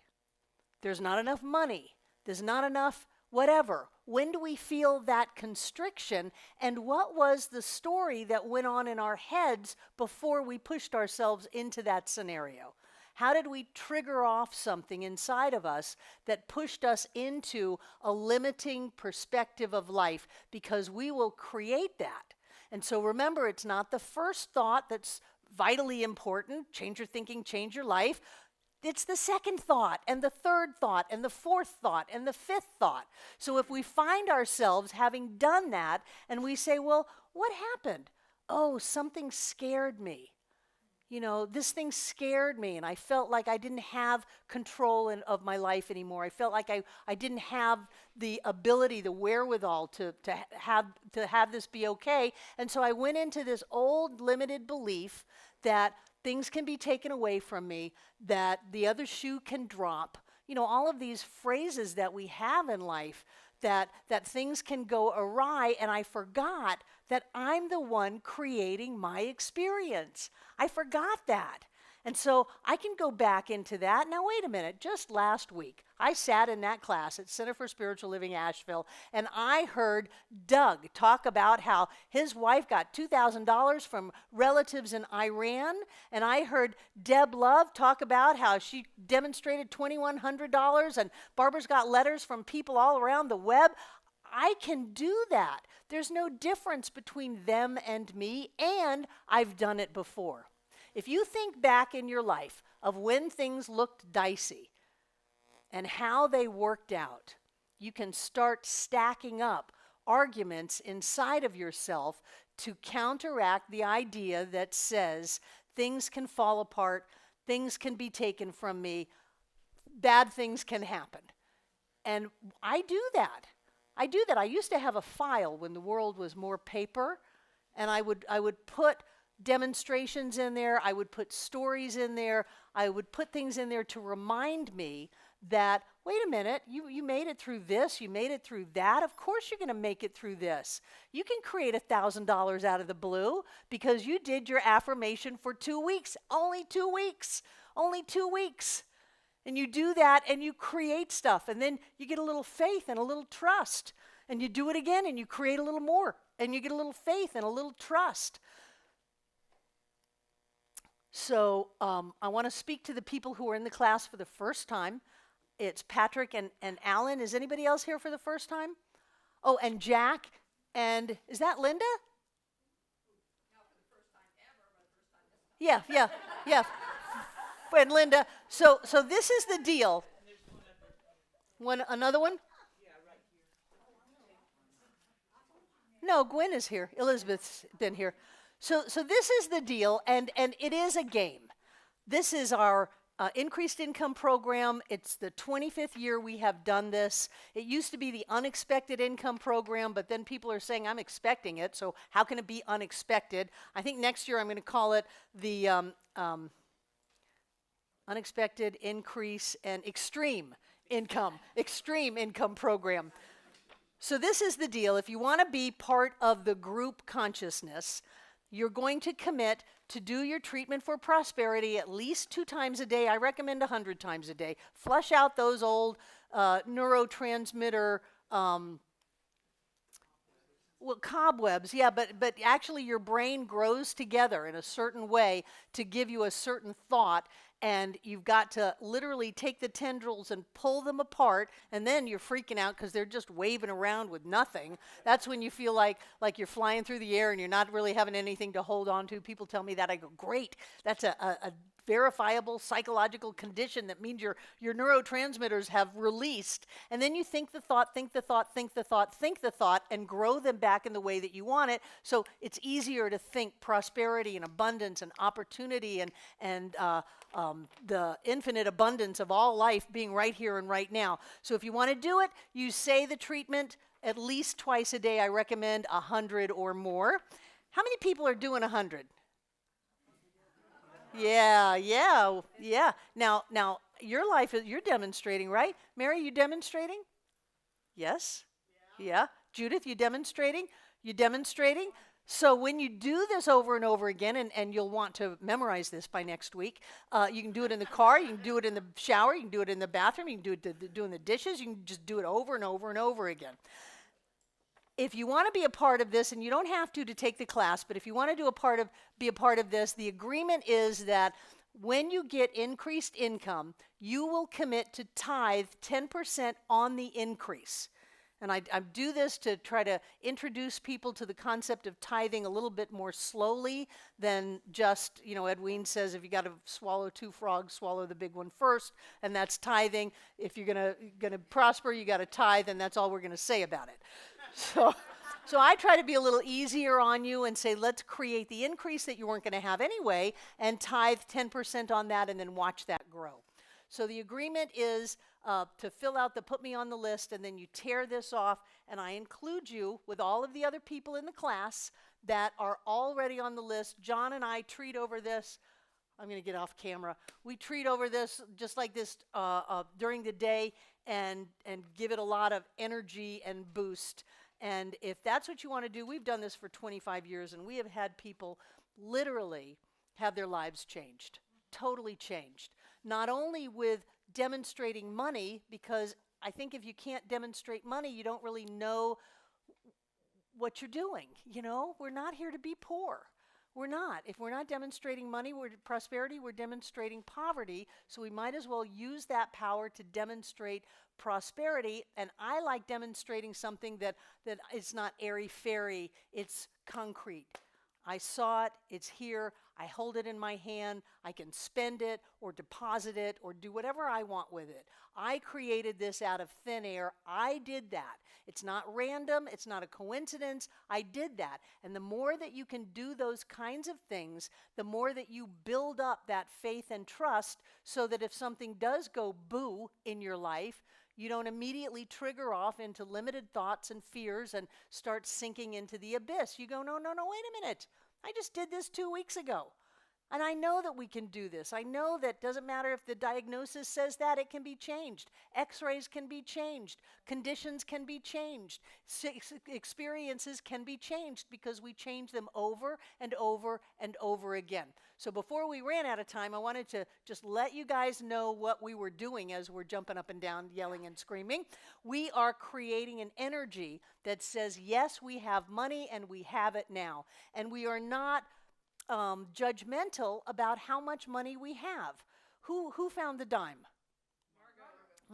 There's not enough money. There's not enough whatever. When do we feel that constriction? And what was the story that went on in our heads before we pushed ourselves into that scenario? How did we trigger off something inside of us that pushed us into a limiting perspective of life? Because we will create that. And so remember, it's not the first thought that's vitally important. Change your thinking, change your life. It's the second thought, and the third thought, and the fourth thought, and the fifth thought. So if we find ourselves having done that, and we say, well, what happened? Oh, something scared me. You know, this thing scared me, and I felt like I didn't have control of my life anymore. I felt like I didn't have the ability, the wherewithal to have this be okay. And so I went into this old limited belief that things can be taken away from me, that the other shoe can drop. You know, all of these phrases that we have in life, that things can go awry, and I forgot that I'm the one creating my experience. I forgot that. And so I can go back into that. Now, wait a minute. Just last week, I sat in that class at Center for Spiritual Living, Asheville, and I heard Doug talk about how his wife got $2,000 from relatives in Iran, and I heard Deb Love talk about how she demonstrated $2,100, and Barbara's got letters from people all around the web. I can do that. There's no difference between them and me, and I've done it before. If you think back in your life of when things looked dicey and how they worked out, you can start stacking up arguments inside of yourself to counteract the idea that says things can fall apart, things can be taken from me, bad things can happen. And I do that. I do that. I used to have a file when the world was more paper, and I would put demonstrations in there, I would put stories in there, I would put things in there to remind me that, wait a minute, you made it through this, you made it through that, of course you're going to make it through this. You can create $1,000 out of the blue because you did your affirmation for 2 weeks, only 2 weeks, only 2 weeks. And you do that and you create stuff, and then you get a little faith and a little trust, and you do it again and you create a little more, and you get a little faith and a little trust. So I want to speak to the people who are in the class for the first time. It's Patrick and Alan. Is anybody else here for the first time? Oh, and Jack. And is that Linda? Yeah. And Linda. So this is the deal. Another one? No, Gwen is here. Elizabeth's been here. So this is the deal, and it is a game. This is our increased income program. It's the 25th year we have done this. It used to be the unexpected income program, but then people are saying, I'm expecting it, so how can it be unexpected? I think next year I'm going to call it the unexpected increase and extreme income program. So this is the deal. If you want to be part of the group consciousness, you're going to commit to do your treatment for prosperity at least 2 times a day. I recommend 100 times a day. Flush out those old neurotransmitter cobwebs, yeah, but actually your brain grows together in a certain way to give you a certain thought, and you've got to literally take the tendrils and pull them apart, and then you're freaking out because they're just waving around with nothing. That's when you feel like you're flying through the air and you're not really having anything to hold on to. People tell me that. I go, great. That's a verifiable psychological condition that means your neurotransmitters have released. And then you think the thought, think the thought, think the thought, think the thought, and grow them back in the way that you want it. So it's easier to think prosperity and abundance and opportunity and the infinite abundance of all life being right here and right now. So if you want to do it, you say the treatment at least twice a day. I recommend 100 or more. How many people are doing 100? Yeah. Now, your life is, you're demonstrating, right? Mary, you demonstrating? Yes? Yeah. Judith, you demonstrating? You demonstrating? So when you do this over and over again, and you'll want to memorize this by next week, you can do it in the car, you can do it in the shower, you can do it in the bathroom, you can do it doing the dishes, you can just do it over and over and over again. If you want to be a part of this, and you don't have to take the class, but if you want to be a part of this, the agreement is that when you get increased income, you will commit to tithe 10% on the increase. And I do this to try to introduce people to the concept of tithing a little bit more slowly than just, Edwin says, if you got to swallow 2 frogs, swallow the big one first, and that's tithing. If you're gonna prosper, you got to tithe, and that's all we're going to say about it. So I try to be a little easier on you and say, let's create the increase that you weren't going to have anyway, and tithe 10% on that, and then watch that grow. So the agreement is to fill out the put me on the list, and then you tear this off, and I include you with all of the other people in the class that are already on the list. John and I treat over this. I'm going to get off camera. We treat over this just like this during the day and give it a lot of energy and boost. And if that's what you want to do, we've done this for 25 years, and we have had people literally have their lives changed, totally changed. Not only with demonstrating money, because I think if you can't demonstrate money, you don't really know what you're doing. We're not here to be poor. We're not. If we're not demonstrating money, prosperity, we're demonstrating poverty. So we might as well use that power to demonstrate prosperity. And I like demonstrating something that it's not airy-fairy, it's concrete. I saw it, it's here, I hold it in my hand, I can spend it or deposit it or do whatever I want with it. I created this out of thin air. I did that. It's not random, it's not a coincidence. I did that. And the more that you can do those kinds of things, the more that you build up that faith and trust, so that if something does go boo in your life, you don't immediately trigger off into limited thoughts and fears and start sinking into the abyss. You go, no, wait a minute. I just did this 2 weeks ago. And I know that we can do this. I know that doesn't matter if the diagnosis says that, it can be changed. X-rays can be changed. Conditions can be changed. Experiences can be changed because we change them over and over and over again. So before we ran out of time, I wanted to just let you guys know what we were doing as we're jumping up and down, yelling and screaming. We are creating an energy that says, yes, we have money and we have it now. And we are not judgmental about how much money we have. Who found the dime?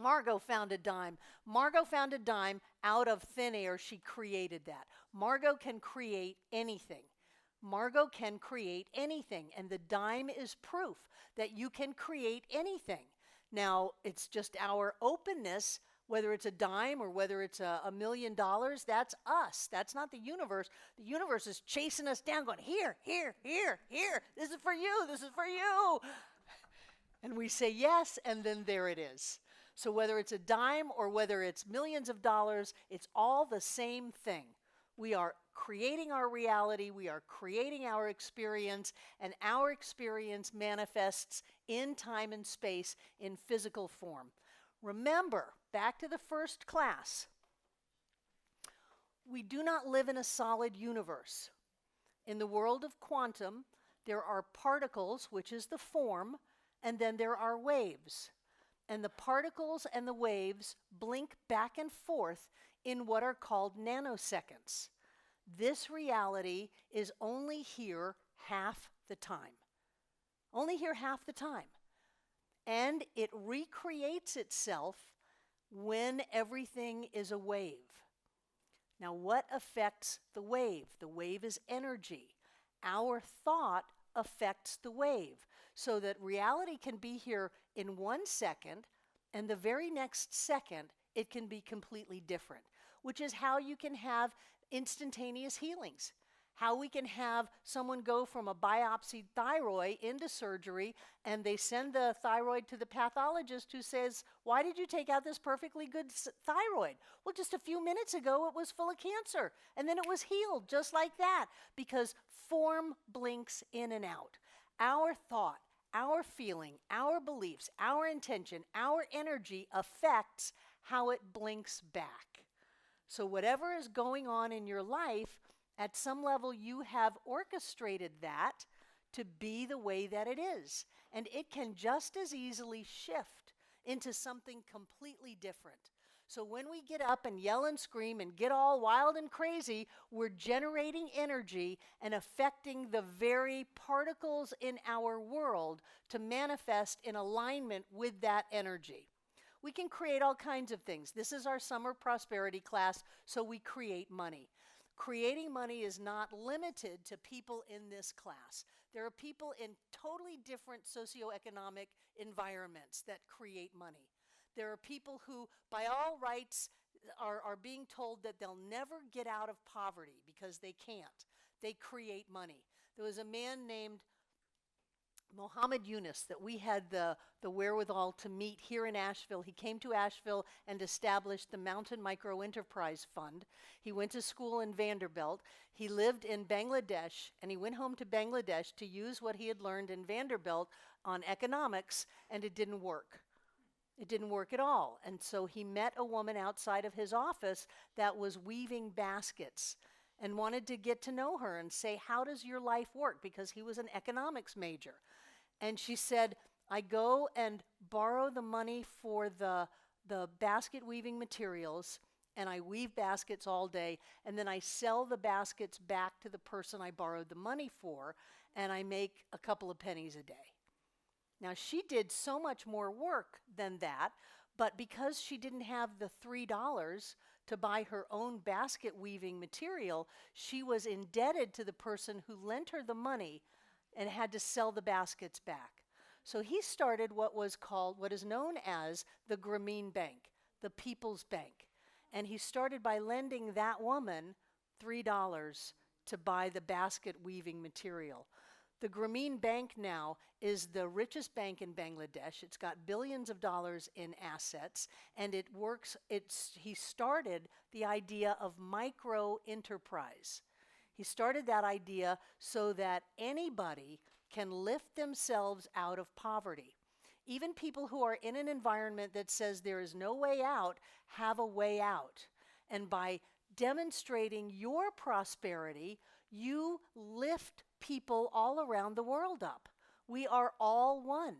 Margot found a dime. Margot found a dime out of thin air. She created that. Margot can create anything. Margot can create anything, and the dime is proof that you can create anything. Now, it's just our openness, whether it's a dime or whether it's $1 million, that's us. That's not the universe. The universe is chasing us down, going, here. This is for you. This is for you. And we say yes, and then there it is. So whether it's a dime or whether it's millions of dollars, it's all the same thing. We are creating our reality, we are creating our experience, and our experience manifests in time and space in physical form. Remember, back to the first class, we do not live in a solid universe. In the world of quantum, there are particles, which is the form, and then there are waves. And the particles and the waves blink back and forth in what are called nanoseconds. This reality is only here half the time. Only here half the time. And it recreates itself when everything is a wave. Now, what affects the wave? The wave is energy. Our thought affects the wave, so that reality can be here in 1 second, and the very next second, it can be completely different, which is how you can have instantaneous healings. How we can have someone go from a biopsied thyroid into surgery, and they send the thyroid to the pathologist who says, why did you take out this perfectly good thyroid? Well, just a few minutes ago it was full of cancer, and then it was healed just like that, because form blinks in and out. Our thought, our feeling, our beliefs, our intention, our energy affects how it blinks back. So whatever is going on in your life, at some level, you have orchestrated that to be the way that it is. And it can just as easily shift into something completely different. So when we get up and yell and scream and get all wild and crazy, we're generating energy and affecting the very particles in our world to manifest in alignment with that energy. We can create all kinds of things. This is our summer prosperity class, so we create money. Creating money is not limited to people in this class. There are people in totally different socioeconomic environments that create money. There are people who, by all rights, are being told that they'll never get out of poverty because they can't. They create money. There was a man named Mohammed Yunus that we had the wherewithal to meet here in Asheville. He came to Asheville and established the Mountain Micro Enterprise Fund. He went to school in Vanderbilt. He lived in Bangladesh, and he went home to Bangladesh to use what he had learned in Vanderbilt on economics, and it didn't work. It didn't work at all. And so he met a woman outside of his office that was weaving baskets and wanted to get to know her and say, how does your life work? Because he was an economics major. And she said, I go and borrow the money for the basket weaving materials, and I weave baskets all day, and then I sell the baskets back to the person I borrowed the money for, and I make a couple of pennies a day. Now, she did so much more work than that, but because she didn't have the $3 to buy her own basket weaving material, she was indebted to the person who lent her the money and had to sell the baskets back. So he started what is known as the Grameen Bank, the People's Bank. And he started by lending that woman $3 to buy the basket weaving material. The Grameen Bank now is the richest bank in Bangladesh. It's got billions of dollars in assets, and it works. He started the idea of micro enterprise. He started that idea so that anybody can lift themselves out of poverty. Even people who are in an environment that says there is no way out have a way out. And by demonstrating your prosperity, you lift people all around the world up. We are all one.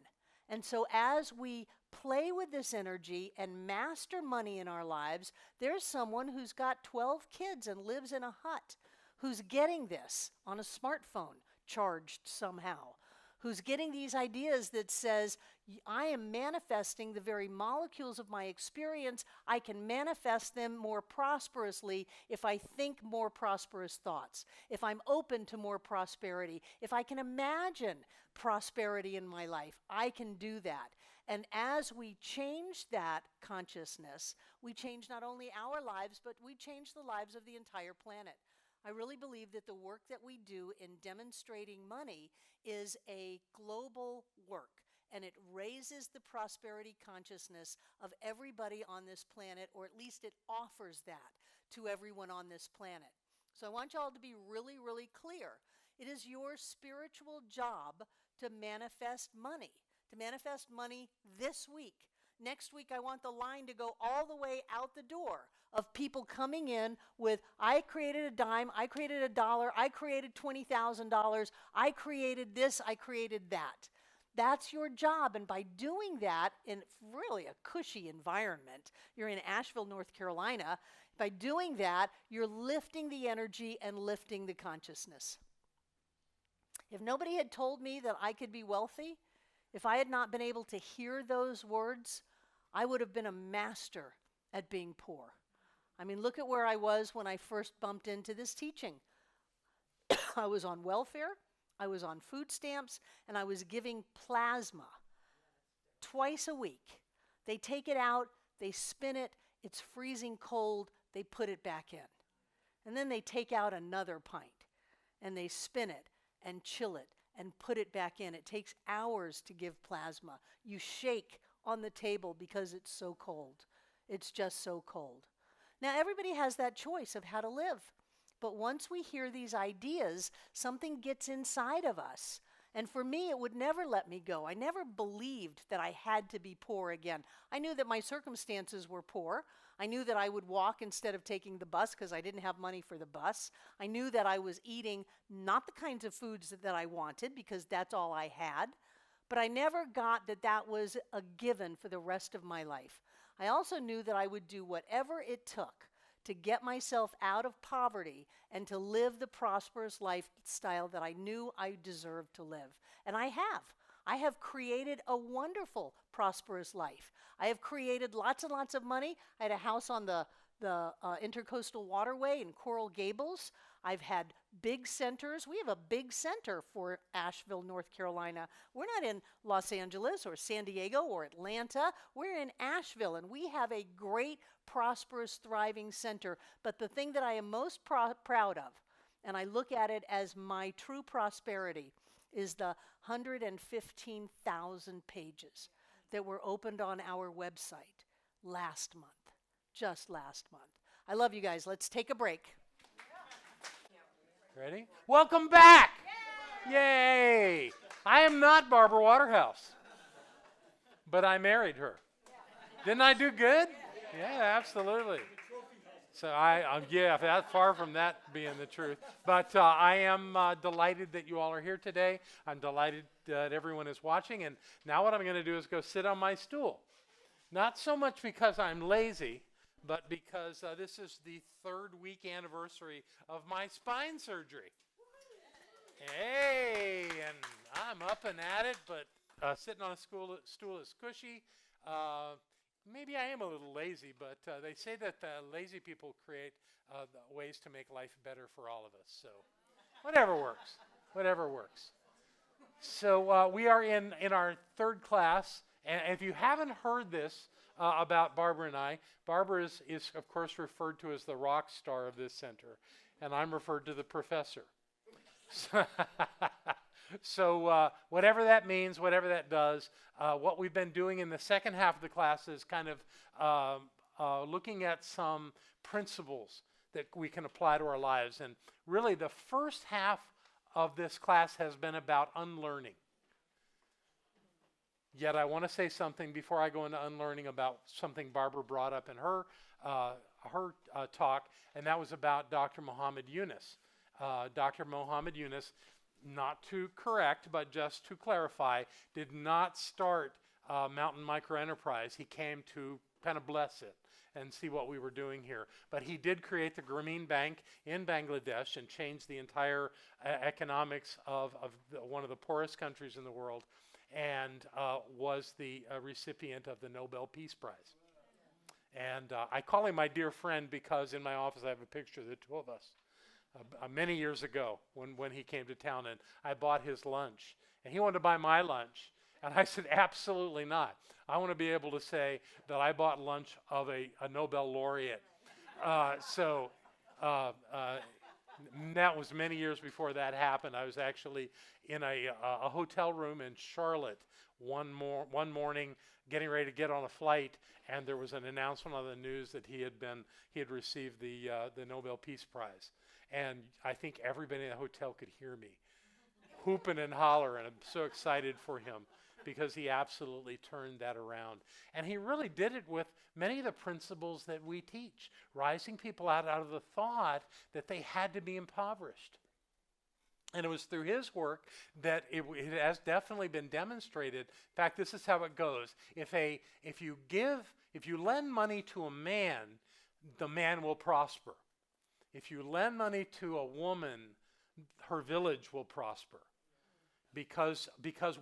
And so as we play with this energy and master money in our lives, there's someone who's got 12 kids and lives in a hut, who's getting this on a smartphone, charged somehow, who's getting these ideas that says, I am manifesting the very molecules of my experience. I can manifest them more prosperously if I think more prosperous thoughts, if I'm open to more prosperity, if I can imagine prosperity in my life, I can do that. And as we change that consciousness, we change not only our lives, but we change the lives of the entire planet. I really believe that the work that we do in demonstrating money is a global work. and it raises the prosperity consciousness of everybody on this planet, or at least it offers that to everyone on this planet. So I want y'all to be really, really clear. It is your spiritual job to manifest money this week. Next week, I want the line to go all the way out the door of people coming in with, I created a dime, I created a dollar, I created $20,000, I created this, I created that. That's your job, and by doing that in really a cushy environment, you're in Asheville, North Carolina, by doing that, you're lifting the energy and lifting the consciousness. If nobody had told me that I could be wealthy, if I had not been able to hear those words, I would have been a master at being poor. I mean, look at where I was when I first bumped into this teaching. I was on welfare, I was on food stamps, and I was giving plasma twice a week. They take it out, they spin it, it's freezing cold, they put it back in. And then they take out another pint, and they spin it and chill it and put it back in. It takes hours to give plasma. You shake on the table because it's so cold. It's just so cold. Now, everybody has that choice of how to live. But once we hear these ideas, something gets inside of us. And for me, it would never let me go. I never believed that I had to be poor again. I knew that my circumstances were poor. I knew that I would walk instead of taking the bus because I didn't have money for the bus. I knew that I was eating not the kinds of foods that I wanted because that's all I had. But I never got that that was a given for the rest of my life. I also knew that I would do whatever it took to get myself out of poverty and to live the prosperous lifestyle that I knew I deserved to live. And I have. I have created a wonderful, prosperous life. I have created lots and lots of money. I had a house on the Intercoastal Waterway in Coral Gables. I've had big centers. We have a big center for Asheville, North Carolina. We're not in Los Angeles or San Diego or Atlanta. We're in Asheville, and we have a great, prosperous, thriving center. But the thing that I am most proud of, and I look at it as my true prosperity, is the 115,000 pages that were opened on our website last month, just last month. I love you guys. Let's take a break. Ready? Welcome back! Yay! I am not Barbara Waterhouse, but I married her. Didn't I do good? Yeah, absolutely. So yeah, that's far from that being the truth. But I am delighted that you all are here today. I'm delighted that everyone is watching. And now what I'm going to do is go sit on my stool. Not so much because I'm lazy, but because this is the 3rd week anniversary of my spine surgery. Hey, and I'm up and at it, but sitting on a stool is cushy. Maybe I am a little lazy, but they say that lazy people create ways to make life better for all of us. So whatever works, whatever works. So we are in our 3rd class, and if you haven't heard this about Barbara and I, Barbara is of course referred to as the rock star of this center, and I'm referred to the professor. So whatever that means, whatever that does, what we've been doing in the second half of the class is kind of looking at some principles that we can apply to our lives. And really the first half of this class has been about unlearning. Yet I want to say something before I go into unlearning about something Barbara brought up in her talk, and that was about Dr. Muhammad Yunus. Dr. Muhammad Yunus, not to correct, but just to clarify, did not start Mountain Microenterprise. He came to kind of bless it and see what we were doing here. But he did create the Grameen Bank in Bangladesh and change the entire economics of one of the poorest countries in the world, and was the recipient of the Nobel Peace Prize. And I call him my dear friend because in my office I have a picture of the two of us. Many years ago when he came to town, and I bought his lunch, and he wanted to buy my lunch, and I said absolutely not. I want to be able to say that I bought lunch of a Nobel laureate. That was many years before that happened. I was actually in a hotel room in Charlotte one morning, getting ready to get on a flight, and there was an announcement on the news that he had received the Nobel Peace Prize, and I think everybody in the hotel could hear me whooping and hollering. I'm so excited for him because he absolutely turned that around, and he really did it with many of the principles that we teach, rising people out of the thought that they had to be impoverished. And it was through his work that it has definitely been demonstrated. In fact, this is how it goes. If you lend money to a man, the man will prosper. If you lend money to a woman, her village will prosper. Because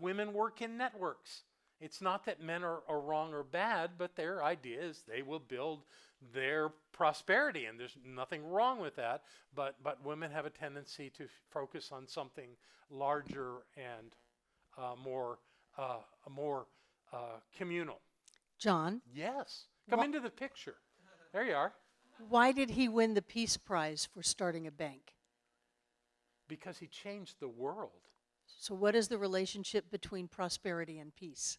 women work in networks. It's not that men are wrong or bad, but their idea is they will build their prosperity, and there's nothing wrong with that, but women have a tendency to focus on something larger and more communal. John? Yes. Come into the picture. There you are. Why did he win the Peace Prize for starting a bank? Because he changed the world. So what is the relationship between prosperity and peace?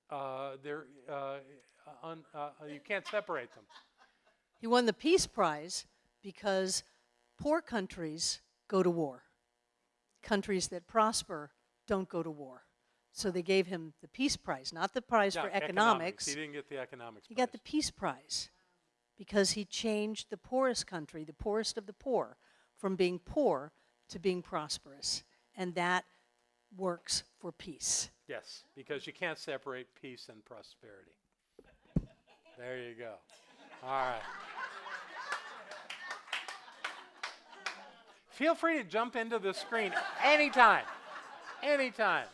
You can't separate them. He won the Peace Prize because poor countries go to war. Countries that prosper don't go to war. So they gave him the Peace Prize, not the prize for economics. He didn't get the economics He prize. got the Peace Prize because he changed the poorest country, the poorest of the poor, from being poor to being prosperous. And that works for peace. Yes, because you can't separate peace and prosperity. There you go. All right. Feel free to jump into the screen anytime. Anytime.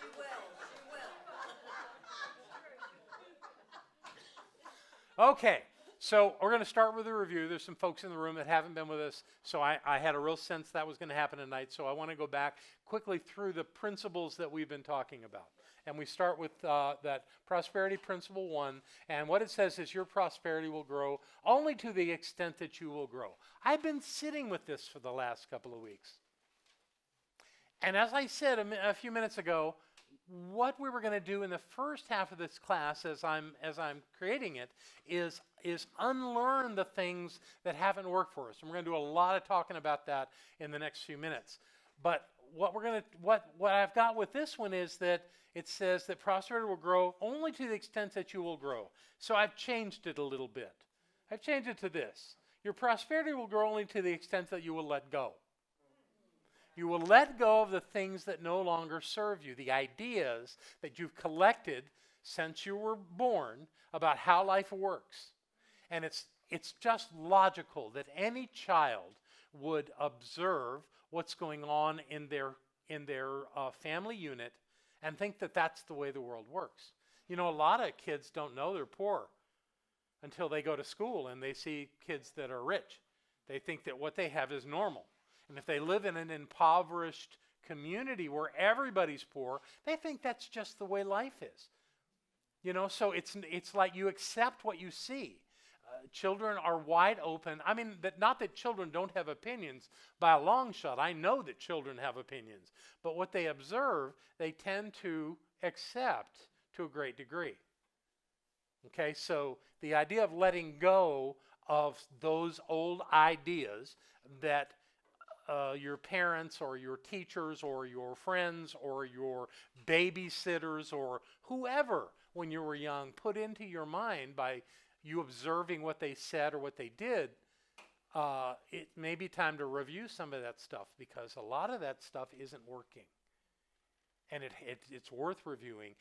Okay, so we're going to start with a review. There's some folks in the room that haven't been with us, so I had a real sense that was going to happen tonight, so I want to go back quickly through the principles that we've been talking about. And we start with that prosperity principle 1, and what it says is your prosperity will grow only to the extent that you will grow. I've been sitting with this for the last couple of weeks. And as I said a few minutes ago, what we were going to do in the first half of this class as I'm creating it is unlearn the things that haven't worked for us. And we're going to do a lot of talking about that in the next few minutes. But what I've got with this one is that it says that prosperity will grow only to the extent that you will grow. So I've changed it a little bit. I've changed it to this. Your prosperity will grow only to the extent that you will let go. You will let go of the things that no longer serve you, the ideas that you've collected since you were born about how life works. And it's just logical that any child would observe what's going on in their family unit and think that that's the way the world works. You know, a lot of kids don't know they're poor until they go to school and they see kids that are rich. They think that what they have is normal. And if they live in an impoverished community where everybody's poor, they think that's just the way life is. You know, so it's like you accept what you see. Children are wide open. I mean, not that children don't have opinions by a long shot. I know that children have opinions. But what they observe, they tend to accept to a great degree. Okay, so the idea of letting go of those old ideas that your parents or your teachers or your friends or your babysitters or whoever when you were young put into your mind by you observing what they said or what they did, it may be time to review some of that stuff because a lot of that stuff isn't working. And it's worth reviewing.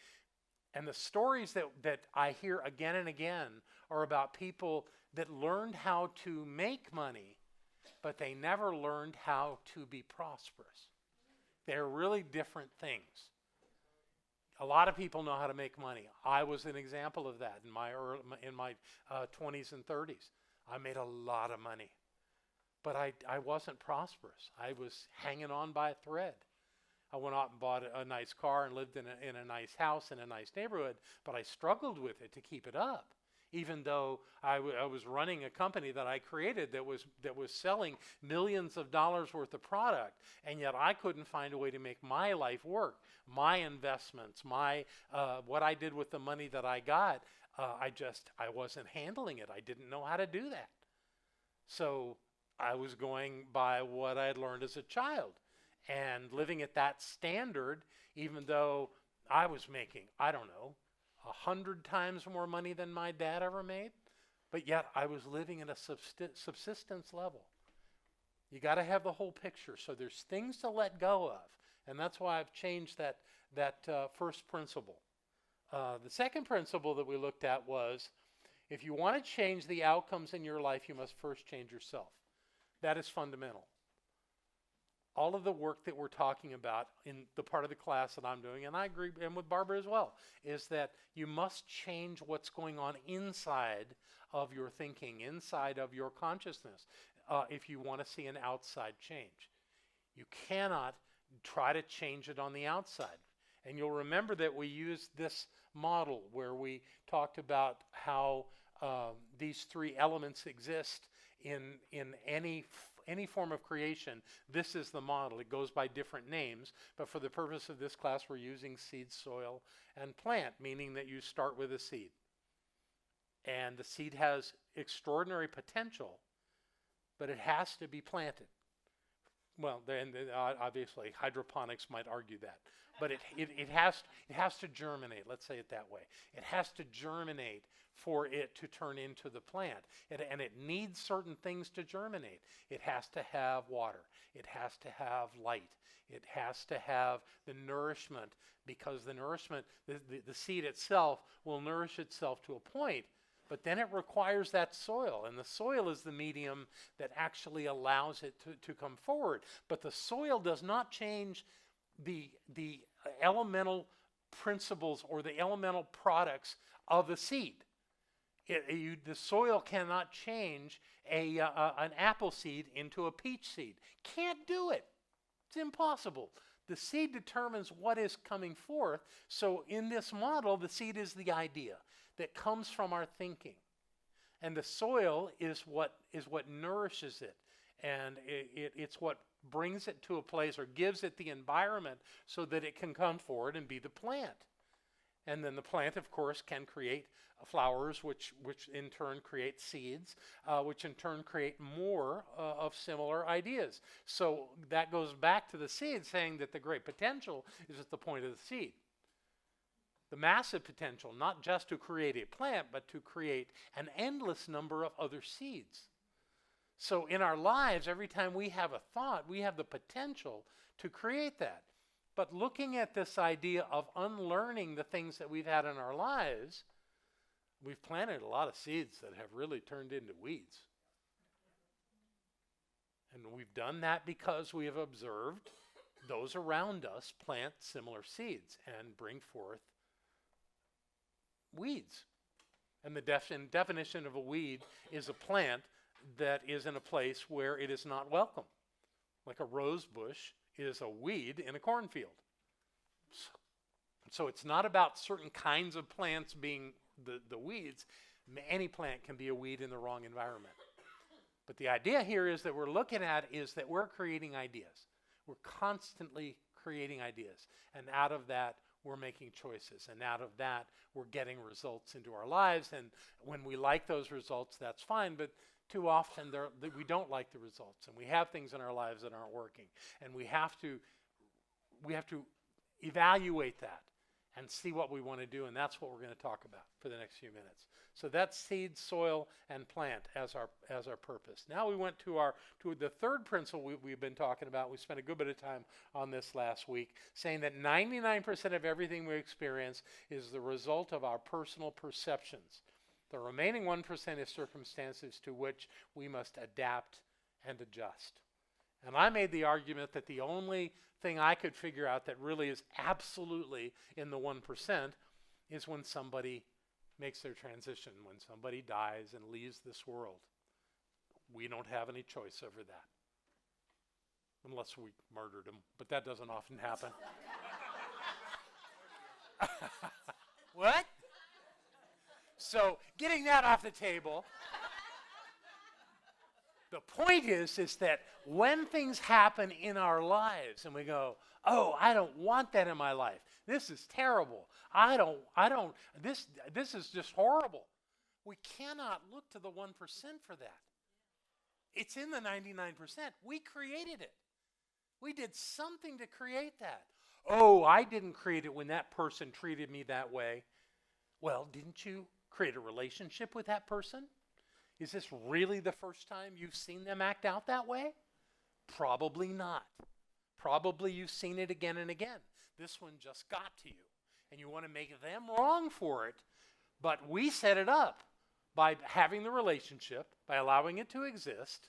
And the stories that I hear again and again are about people that learned how to make money, but they never learned how to be prosperous. They're really different things. A lot of people know how to make money. I was an example of that in my 20s and 30s. I made a lot of money, but I wasn't prosperous. I was hanging on by a thread. I went out and bought a nice car and lived in a nice house in a nice neighborhood, but I struggled with it to keep it up. even though I was running a company that I created that was selling millions of dollars worth of product, and yet I couldn't find a way to make my life work, my investments, my what I did with the money that I got. I wasn't handling it. I didn't know how to do that. So I was going by what I had learned as a child and living at that standard, even though I was making, I don't know, 100 times more money than my dad ever made, but yet I was living at a subsistence level. You got to have the whole picture. So there's things to let go of, and that's why I've changed that first principle. The second principle that we looked at was, if you want to change the outcomes in your life, you must first change yourself. That is fundamental. All of the work that we're talking about in the part of the class that I'm doing, and I agree, and with Barbara as well, is that you must change what's going on inside of your thinking, inside of your consciousness, if you want to see an outside change. You cannot try to change it on the outside. And you'll remember that we used this model where we talked about how these three elements exist in any form of creation. This is the model. It goes by different names, but for the purpose of this class, we're using seed, soil, and plant, meaning that you start with a seed. And the seed has extraordinary potential, but it has to be planted. Well, then obviously hydroponics might argue that, but it has to germinate. Let's say it that way. It has to germinate for it to turn into the plant, and it needs certain things to germinate. It has to have water. It has to have light. It has to have the nourishment, because the nourishment, the seed itself will nourish itself to a point. But then it requires that soil, and the soil is the medium that actually allows it to come forward. But the soil does not change the elemental principles or the elemental products of the seed. The soil cannot change an apple seed into a peach seed. Can't do it. It's impossible. The seed determines what is coming forth. So in this model, the seed is the idea that comes from our thinking, and the soil is what nourishes it, and it's what brings it to a place or gives it the environment so that it can come forward and be the plant. And then the plant, of course, can create flowers, which in turn create seeds, which in turn create more of similar ideas. So that goes back to the seed, saying that the great potential is at the point of the seed. The massive potential, not just to create a plant, but to create an endless number of other seeds. So in our lives, every time we have a thought, we have the potential to create that. But looking at this idea of unlearning the things that we've had in our lives, we've planted a lot of seeds that have really turned into weeds. And we've done that because we have observed those around us plant similar seeds and bring forth weeds. And the definition of a weed is a plant that is in a place where it is not welcome. Like a rose bush is a weed in a cornfield. So it's not about certain kinds of plants being the weeds. Any plant can be a weed in the wrong environment. But the idea here is that we're looking at is that we're creating ideas. We're constantly creating ideas. And out of that, we're making choices. And out of that, we're getting results into our lives. And when we like those results, that's fine. But too often, we don't like the results. And we have things in our lives that aren't working. And we have to evaluate that and see what we want to do. And that's what we're going to talk about for the next few minutes. So that's seed, soil, and plant as our purpose. Now we went to the third principle we've been talking about. We spent a good bit of time on this last week, saying that 99% of everything we experience is the result of our personal perceptions. The remaining 1% is circumstances to which we must adapt and adjust. And I made the argument that the only thing I could figure out that really is absolutely in the 1% is when somebody makes their transition, when somebody dies and leaves this world. We don't have any choice over that. Unless we murdered them, but that doesn't often happen. What? So getting that off the table. The point is that when things happen in our lives and we go, oh, I don't want that in my life. This is terrible. This is just horrible. We cannot look to the 1% for that. It's in the 99%. We created it. We did something to create that. Oh, I didn't create it when that person treated me that way. Well, didn't you create a relationship with that person? Is this really the first time you've seen them act out that way? Probably not. Probably you've seen it again and again. This one just got to you, and you want to make them wrong for it. But we set it up by having the relationship, by allowing it to exist,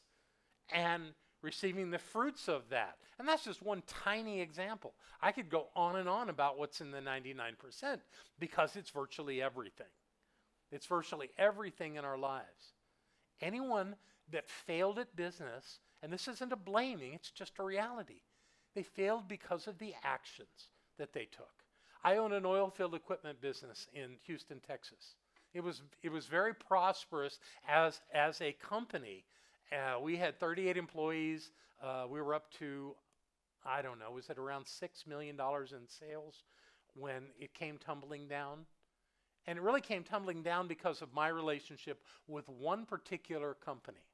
and receiving the fruits of that. And that's just one tiny example. I could go on and on about what's in the 99% because it's virtually everything. It's virtually everything in our lives. Anyone that failed at business, and this isn't a blaming, it's just a reality. They failed because of the actions that they took. I own an oil field equipment business in Houston, Texas. It was very prosperous as a company. We had 38 employees. We were up to, I don't know, was it around $6 million in sales when it came tumbling down? And it really came tumbling down because of my relationship with one particular company.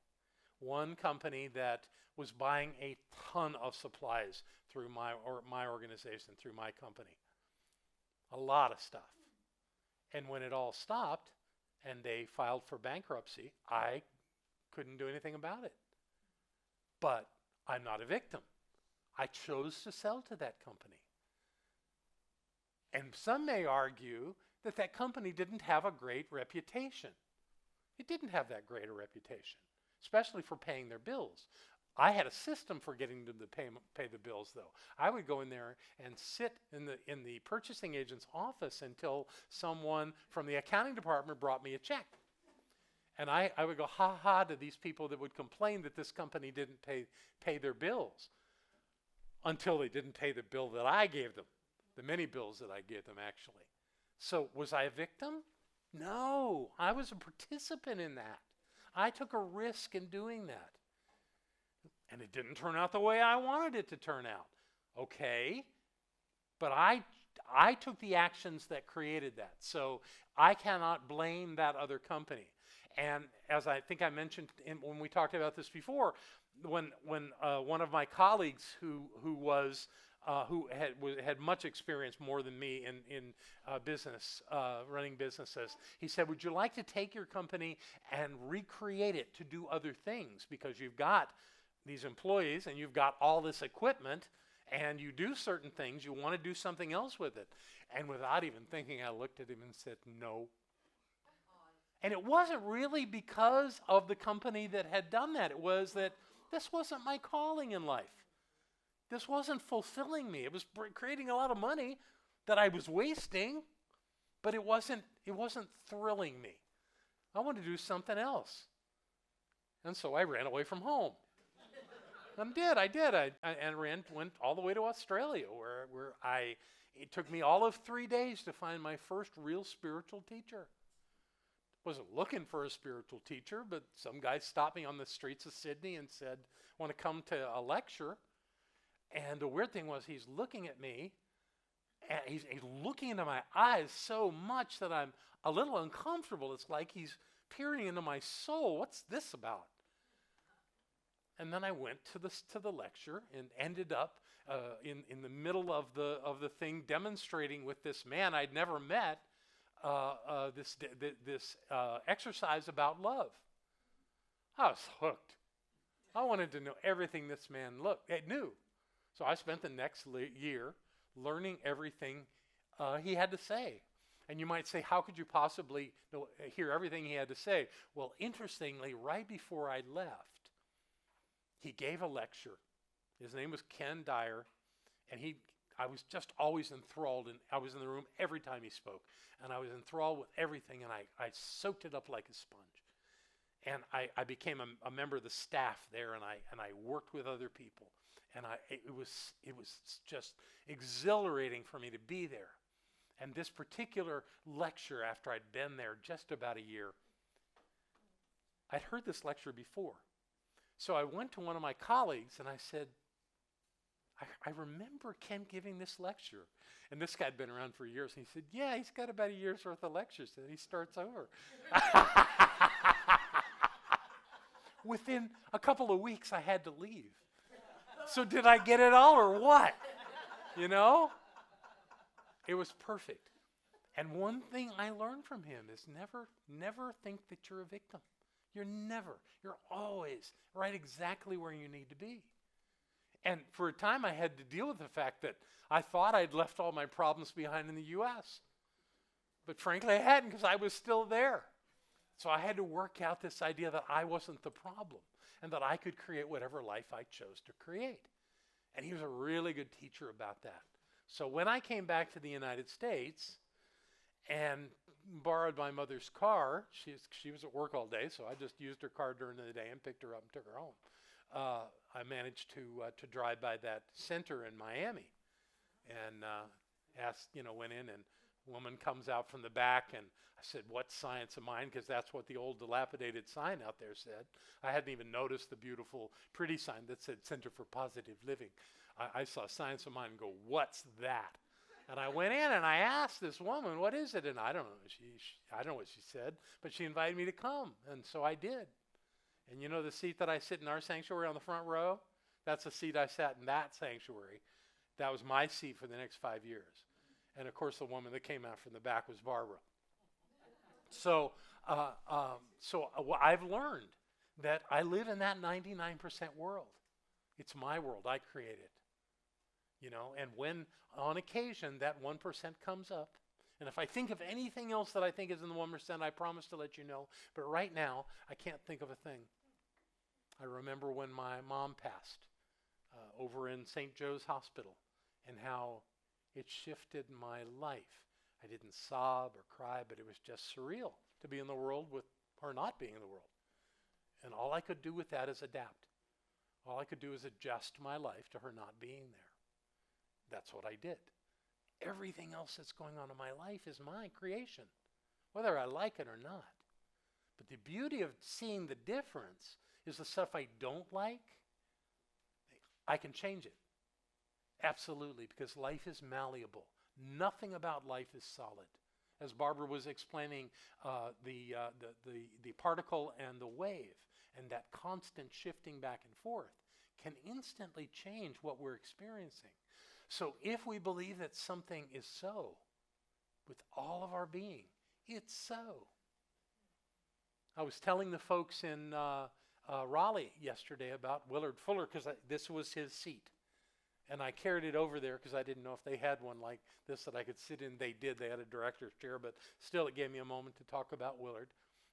One company that was buying a ton of supplies through my organization, through my company. A lot of stuff. And when it all stopped and they filed for bankruptcy, I couldn't do anything about it. But I'm not a victim. I chose to sell to that company. And some may argue that company didn't have a great reputation. It didn't have that great a reputation, especially for paying their bills. I had a system for getting them to pay the bills, though. I would go in there and sit in the purchasing agent's office until someone from the accounting department brought me a check. And I would go ha-ha to these people that would complain that this company didn't pay their bills until they didn't pay the bill that I gave them, the many bills that I gave them, actually. So was I a victim? No, I was a participant in that. I took a risk in doing that. And it didn't turn out the way I wanted it to turn out. Okay, but I took the actions that created that. So I cannot blame that other company. And as I think I mentioned when we talked about this before, when one of my colleagues who had much experience, more than me, in business, running businesses, he said, would you like to take your company and recreate it to do other things? Because you've got these employees and you've got all this equipment and you do certain things, you want to do something else with it. And without even thinking, I looked at him and said, no. And it wasn't really because of the company that had done that. It was that this wasn't my calling in life. This wasn't fulfilling me. It was creating a lot of money that I was wasting, but it wasn't thrilling me. I wanted to do something else. And so I ran away from home. I did. I went all the way to Australia, where it took me all of 3 days to find my first real spiritual teacher. Wasn't looking for a spiritual teacher, but some guy stopped me on the streets of Sydney and said, want to come to a lecture? And the weird thing was, he's looking at me, and he's looking into my eyes so much that I'm a little uncomfortable. It's like he's peering into my soul. What's this about? And then I went to the lecture and ended up in the middle of the thing, demonstrating with this man I'd never met this exercise about love. I was hooked. I wanted to know everything this man knew. So I spent the next year learning everything he had to say. And you might say, how could you possibly hear everything he had to say? Well, interestingly, right before I left, he gave a lecture. His name was Ken Dyer, and I was just always enthralled, and I was in the room every time he spoke, and I was enthralled with everything, and I soaked it up like a sponge. And I became a member of the staff there, and I worked with other people, and it was just exhilarating for me to be there. And this particular lecture, after I'd been there just about a year, I'd heard this lecture before. So I went to one of my colleagues and I said, I remember Ken giving this lecture. And this guy had been around for years. And he said, yeah, he's got about a year's worth of lectures. And he starts over. Within a couple of weeks, I had to leave. So did I get it all or what? You know? It was perfect. And one thing I learned from him is never think that you're a victim. You're always right exactly where you need to be. And for a time, I had to deal with the fact that I thought I'd left all my problems behind in the U.S. But frankly, I hadn't, because I was still there. So I had to work out this idea that I wasn't the problem and that I could create whatever life I chose to create. And he was a really good teacher about that. So when I came back to the United States and borrowed my mother's car, she was at work all day, so I just used her car during the day and picked her up and took her home. I managed to drive by that center in Miami and went in, and a woman comes out from the back, and I said, "What's Science of Mind?" Because that's what the old dilapidated sign out there said. I hadn't even noticed the beautiful, pretty sign that said Center for Positive Living. I saw Science of Mind and go, "What's that?" And I went in and I asked this woman, "What is it?" And I don't know. I don't know what she said, but she invited me to come, and so I did. And you know the seat that I sit in our sanctuary on the front row? That's the seat I sat in that sanctuary. That was my seat for the next 5 years. And of course, the woman that came out from the back was Barbara. So I've learned that I live in that 99% world. It's my world. I create it. You know, and when on occasion that 1% comes up, and if I think of anything else that I think is in the 1%, I promise to let you know. But right now, I can't think of a thing. I remember when my mom passed over in St. Joe's Hospital and how it shifted my life. I didn't sob or cry, but it was just surreal to be in the world with her not being in the world. And all I could do with that is adapt. All I could do is adjust my life to her not being there. That's what I did. Everything else that's going on in my life is my creation, whether I like it or not. But the beauty of seeing the difference is the stuff I don't like, I can change it. Absolutely, because life is malleable. Nothing about life is solid. As Barbara was explaining, the particle and the wave and that constant shifting back and forth can instantly change what we're experiencing. So if we believe that something is so, with all of our being, it's so. I was telling the folks in Raleigh yesterday about Willard Fuller, because this was his seat. And I carried it over there because I didn't know if they had one like this that I could sit in. They did. They had a director's chair, but still it gave me a moment to talk about Willard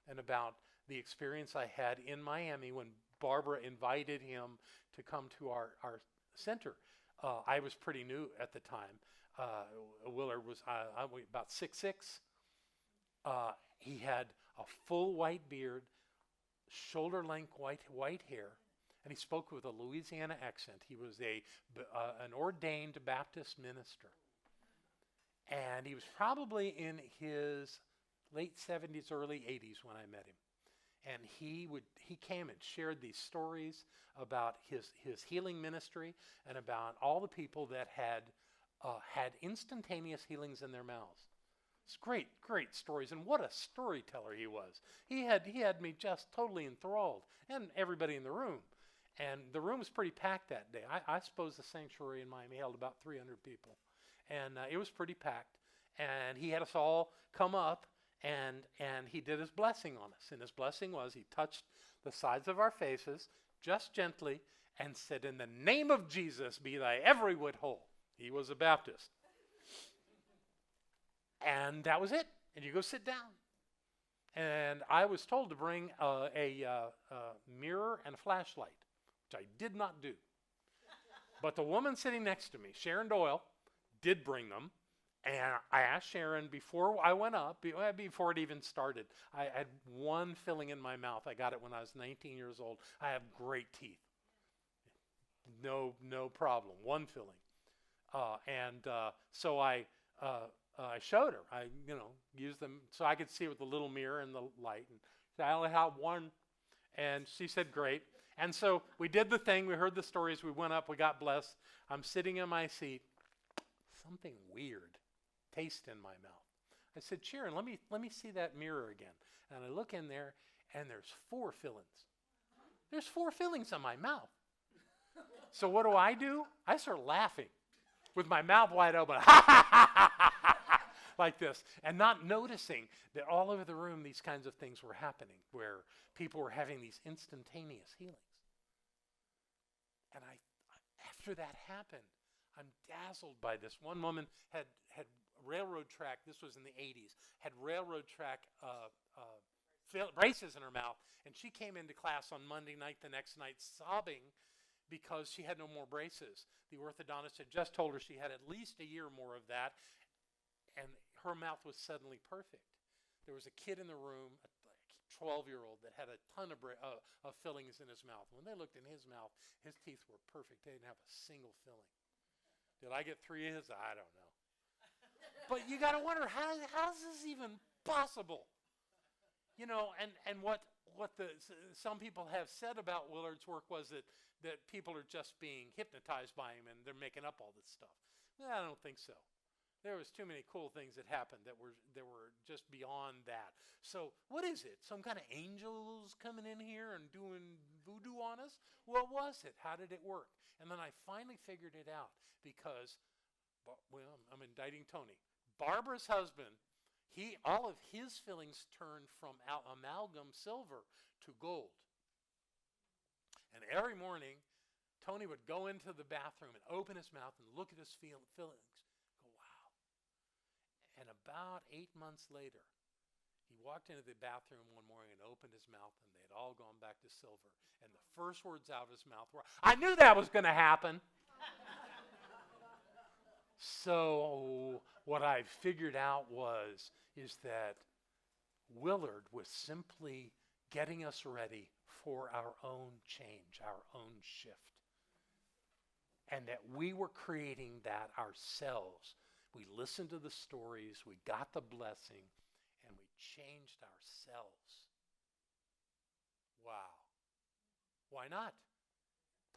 and about the experience I had in Miami when Barbara invited him to come to our center. I was pretty new at the time. Willard was about 6'6". He had a full white beard, shoulder-length white hair, and he spoke with a Louisiana accent. He was an ordained Baptist minister. And he was probably in his late 70s, early 80s when I met him. And he came and shared these stories about his healing ministry and about all the people that had instantaneous healings in their mouths. It's great stories, and what a storyteller he was. He had me just totally enthralled, and everybody in the room. And the room was pretty packed that day. I suppose the sanctuary in Miami held about 300 people, and it was pretty packed. And he had us all come up, and he did his blessing on us. And his blessing was he touched the sides of our faces just gently and said, "In the name of Jesus, be thy every whit whole." He was a Baptist. And that was it. And you go sit down. And I was told to bring a mirror and a flashlight, which I did not do. But the woman sitting next to me, Sharon Doyle, did bring them. And I asked Sharon before I went up, before it even started, I had one filling in my mouth. I got it when I was 19 years old. I have great teeth. No problem. One filling. So I I showed her. I, used them so I could see with the little mirror and the light. And so I only have one. And she said, great. And so we did the thing. We heard the stories. We went up. We got blessed. I'm sitting in my seat. Something weird taste in my mouth. I said, Sharon, let me see that mirror again. And I look in there, and there's 4 fillings. There's 4 fillings on my mouth. So what do? I start laughing with my mouth wide open, like this, and not noticing that all over the room these kinds of things were happening, where people were having these instantaneous healings. And after that happened, I'm dazzled by this. One woman had railroad track, this was in the 80s, had railroad track braces in her mouth, and she came into class on Monday night, the next night, sobbing because she had no more braces. The orthodontist had just told her she had at least a year more of that, and her mouth was suddenly perfect. There was a kid in the room, a 12-year-old, that had a ton of fillings in his mouth. When they looked in his mouth, his teeth were perfect. They didn't have a single filling. Did I get 3 of his? I don't know. But you got to wonder, how is this even possible? And what some people have said about Willard's work was that people are just being hypnotized by him and they're making up all this stuff. I don't think so. There was too many cool things that happened that were just beyond that. So what is it? Some kind of angels coming in here and doing voodoo on us? What was it? How did it work? And then I finally figured it out because, I'm indicting Tony. Barbara's husband, all of his fillings turned from amalgam silver to gold. And every morning, Tony would go into the bathroom and open his mouth and look at his fillings. Go, wow. And about 8 months later, he walked into the bathroom one morning and opened his mouth, and they'd all gone back to silver. And the first words out of his mouth were, I knew that was going to happen. So what I figured out is that Willard was simply getting us ready for our own change, our own shift. And that we were creating that ourselves. We listened to the stories, we got the blessing, and we changed ourselves. Wow. Why not?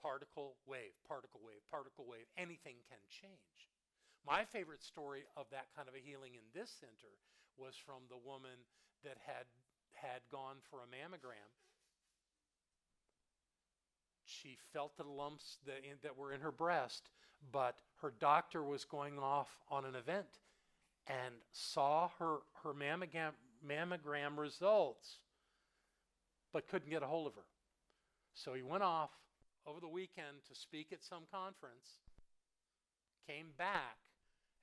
Particle, wave, particle, wave, particle, wave. Anything can change. My favorite story of that kind of a healing in this center was from the woman that had gone for a mammogram. She felt the lumps that were in her breast, but her doctor was going off on an event and saw her mammogram results, but couldn't get a hold of her. So he went off over the weekend to speak at some conference, came back,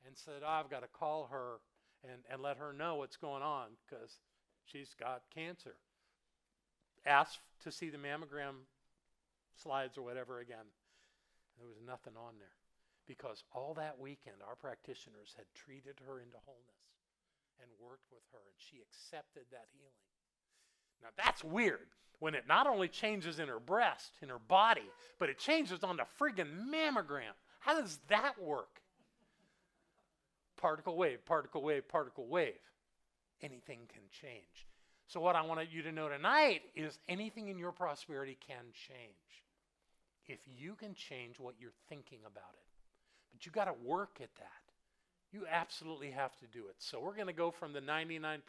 and said, I've got to call her and let her know what's going on because she's got cancer. Asked to see the mammogram slides or whatever again. There was nothing on there because all that weekend our practitioners had treated her into wholeness and worked with her, and she accepted that healing. Now that's weird when it not only changes in her breast, in her body, but it changes on the friggin' mammogram. How does that work? Particle wave, particle wave, particle wave. Anything can change. So what I want you to know tonight is anything in your prosperity can change. If you can change what you're thinking about it. But you got to work at that. You absolutely have to do it. So we're going to go from the 99%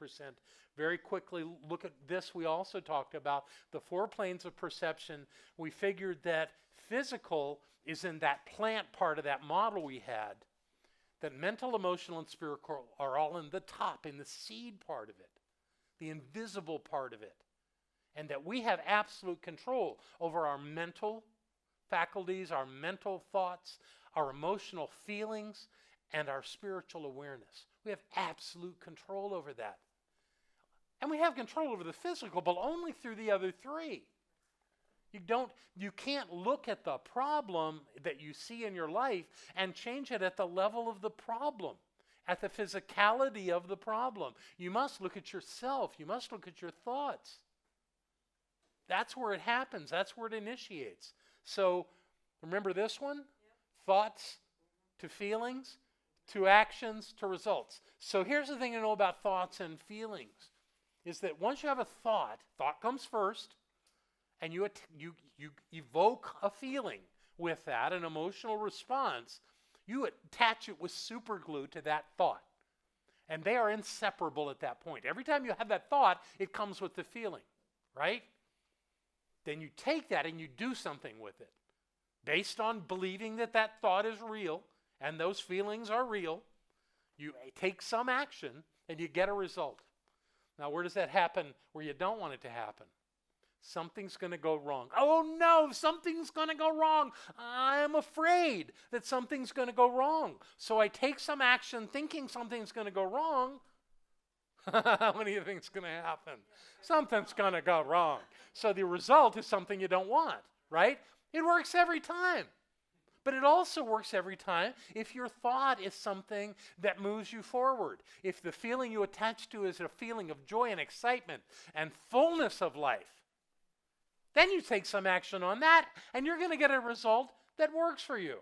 very quickly. Look at this. We also talked about the 4 planes of perception. We figured that physical is in that plant part of that model we had. That mental, emotional, and spiritual are all in the top, in the seed part of it, the invisible part of it. And that we have absolute control over our mental faculties, our mental thoughts, our emotional feelings, and our spiritual awareness. We have absolute control over that. And we have control over the physical, but only through the other 3. You can't look at the problem that you see in your life and change it at the level of the problem, at the physicality of the problem. You must look at yourself. You must look at your thoughts. That's where it happens. That's where it initiates. So remember this one? Yep. Thoughts to feelings, to actions to results. So here's the thing to know about thoughts and feelings, is that once you have a thought comes first, and you evoke a feeling with that, an emotional response, you attach it with super glue to that thought. And they are inseparable at that point. Every time you have that thought, it comes with the feeling, right? Then you take that and you do something with it. Based on believing that that thought is real and those feelings are real, you take some action and you get a result. Now, where does that happen where you don't want it to happen? Something's going to go wrong. Oh no, something's going to go wrong. I'm afraid that something's going to go wrong. So I take some action thinking something's going to go wrong. How many of you think it's going to happen? Something's going to go wrong. So the result is something you don't want, right? It works every time. But it also works every time if your thought is something that moves you forward. If the feeling you attach to is a feeling of joy and excitement and fullness of life, then you take some action on that, and you're going to get a result that works for you.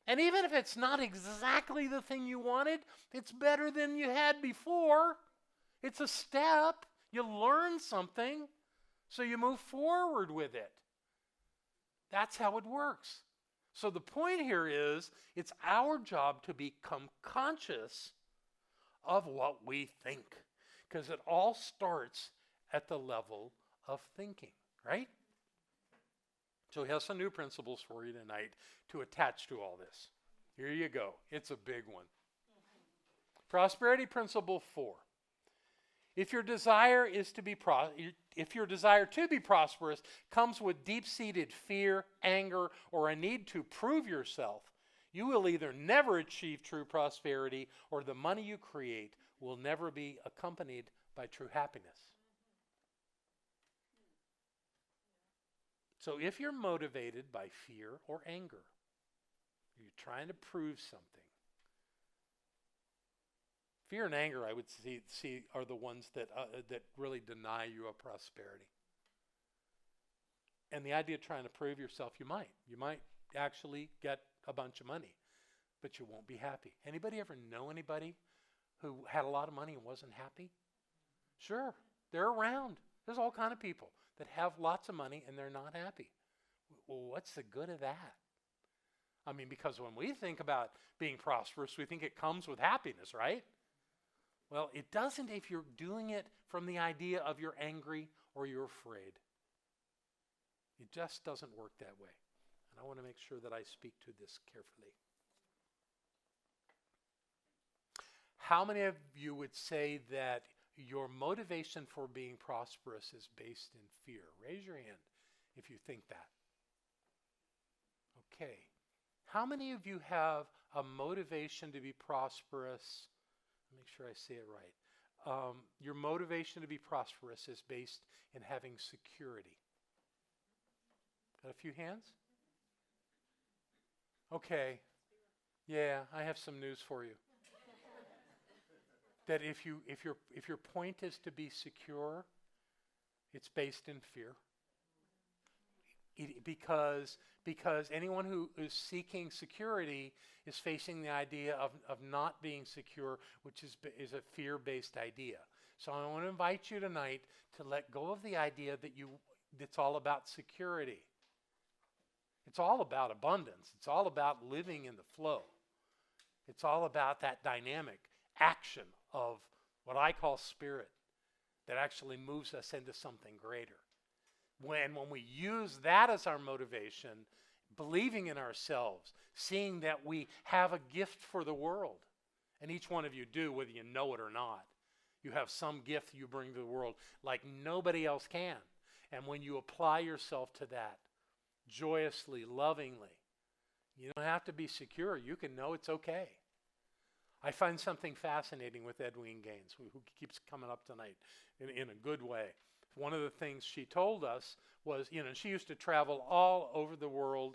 And even if it's not exactly the thing you wanted, it's better than you had before. It's a step. You learn something, so you move forward with it. That's how it works. So the point here is, it's our job to become conscious of what we think, because it all starts at the level of thinking. Right? So he has some new principles for you tonight to attach to all this. Here you go. It's a big one. Prosperity principle 4. If your desire to be prosperous comes with deep-seated fear, anger, or a need to prove yourself, you will either never achieve true prosperity, or the money you create will never be accompanied by true happiness. So if you're motivated by fear or anger, you're trying to prove something. Fear and anger, I would see are the ones that really deny you a prosperity. And the idea of trying to prove yourself, you might actually get a bunch of money, but you won't be happy. Anybody ever know anybody who had a lot of money and wasn't happy? Sure, they're around. There's all kind of people that have lots of money and they're not happy. Well, what's the good of that? I mean, because when we think about being prosperous, we think it comes with happiness, right? Well, it doesn't if you're doing it from the idea of you're angry or you're afraid. It just doesn't work that way. And I want to make sure that I speak to this carefully. How many of you would say that your motivation for being prosperous is based in fear? Raise your hand if you think that. Okay. How many of you have a motivation to be prosperous? Make sure I say it right. Your motivation to be prosperous is based in having security. Got a few hands? Okay. Yeah, I have some news for you. That if your point is to be secure, it's based in fear. Because anyone who is seeking security is facing the idea of not being secure, which is a fear-based idea. So I want to invite you tonight to let go of the idea that it's all about security. It's all about abundance. It's all about living in the flow. It's all about that dynamic action of what I call spirit that actually moves us into something greater. When we use that as our motivation, believing in ourselves, seeing that we have a gift for the world, and each one of you do, whether you know it or not. You have some gift you bring to the world like nobody else can. And when you apply yourself to that, joyously, lovingly, you don't have to be secure. You can know it's okay. I find something fascinating with Edwene Gaines, who keeps coming up tonight in a good way. One of the things she told us was, she used to travel all over the world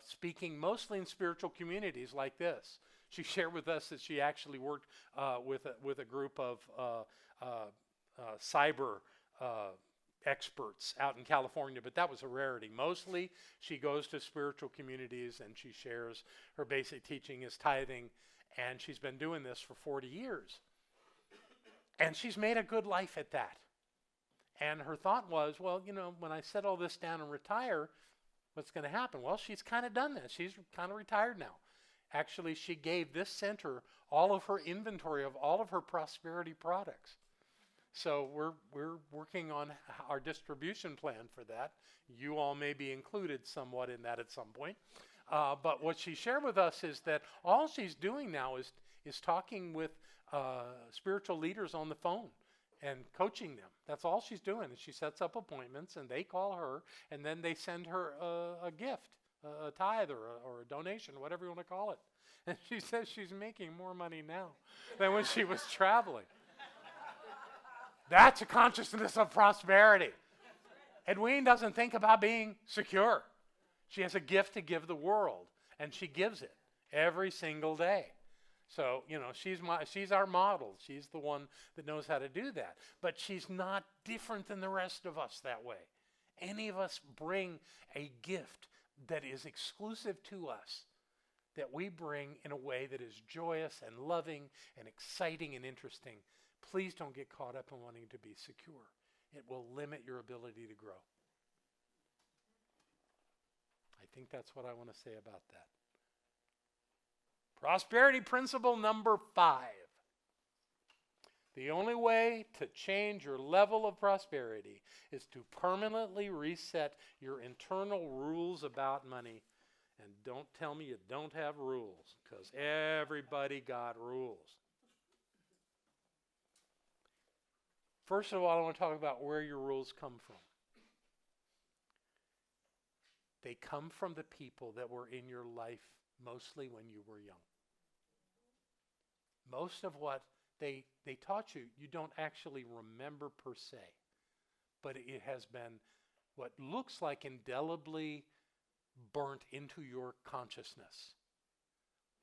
speaking mostly in spiritual communities like this. She shared with us that she actually worked with a group of cyber experts out in California, but that was a rarity. Mostly she goes to spiritual communities and she shares her basic teaching is tithing And she's been doing this for 40 years. And she's made a good life at that. And her thought was, well, you know, when I set all this down and retire, what's going to happen? Well, she's kind of done that. She's kind of retired now. Actually, she gave this center all of her inventory of all of her prosperity products. So we're working on our distribution plan for that. You all may be included somewhat in that at some point. But what she shared with us is that all she's doing now is talking with spiritual leaders on the phone and coaching them. That's all she's doing. And she sets up appointments, and they call her, and then they send her a gift, a tithe or a donation, whatever you want to call it. And she says she's making more money now than when she was traveling. That's a consciousness of prosperity. Edwene doesn't think about being secure. She has a gift to give the world, and she gives it every single day. So, you know, she's our model. She's the one that knows how to do that. But she's not different than the rest of us that way. Any of us bring a gift that is exclusive to us, that we bring in a way that is joyous and loving and exciting and interesting. Please don't get caught up in wanting to be secure. It will limit your ability to grow. I think that's what I want to say about that. Prosperity principle number 5. The only way to change your level of prosperity is to permanently reset your internal rules about money. And don't tell me you don't have rules, because everybody got rules. First of all, I want to talk about where your rules come from. They come from the people that were in your life mostly when you were young. Most of what they taught you, you don't actually remember per se. But it has been what looks like indelibly burnt into your consciousness.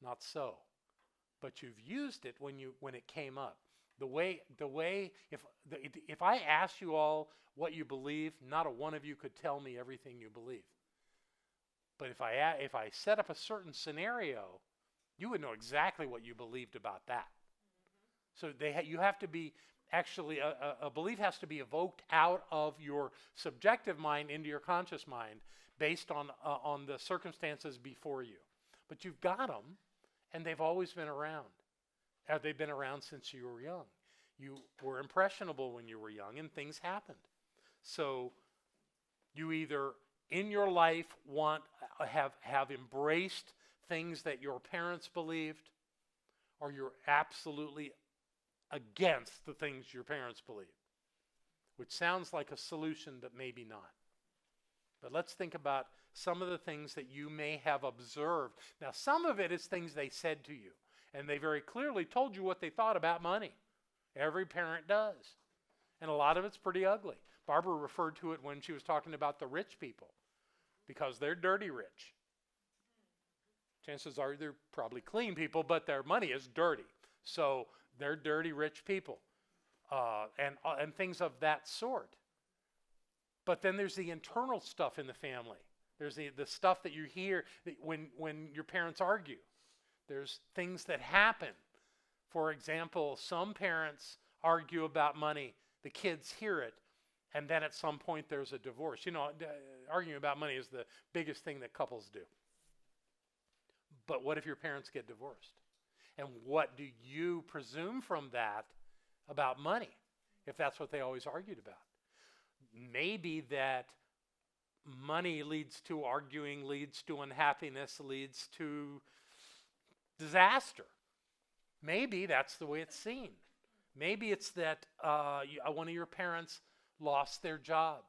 Not so. But you've used it when it came up. The way if I asked you all what you believe, not a one of you could tell me everything you believe. But if I set up a certain scenario, you would know exactly what you believed about that. So you have to be actually a belief has to be evoked out of your subjective mind into your conscious mind based on the circumstances before you. But you've got them, and they've always been around. They've been around since you were young. You were impressionable when you were young, and things happened. So you either in your life have embraced things that your parents believed, or you're absolutely against the things your parents believed, which sounds like a solution, but maybe not. But let's think about some of the things that you may have observed. Now, some of it is things they said to you, and they very clearly told you what they thought about money. Every parent does. And a lot of it's pretty ugly. Barbara referred to it when she was talking about the rich people, because they're dirty rich. Chances are they're probably clean people, but their money is dirty. So they're dirty rich people, and things of that sort. But then there's the internal stuff in the family. There's the stuff that you hear when your parents argue. There's things that happen. For example, some parents argue about money. The kids hear it, and then at some point there's a divorce. You know, arguing about money is the biggest thing that couples do. But what if your parents get divorced? And what do you presume from that about money, if that's what they always argued about? Maybe that money leads to arguing, leads to unhappiness, leads to disaster. Maybe that's the way it's seen. Maybe it's that one of your parents lost their job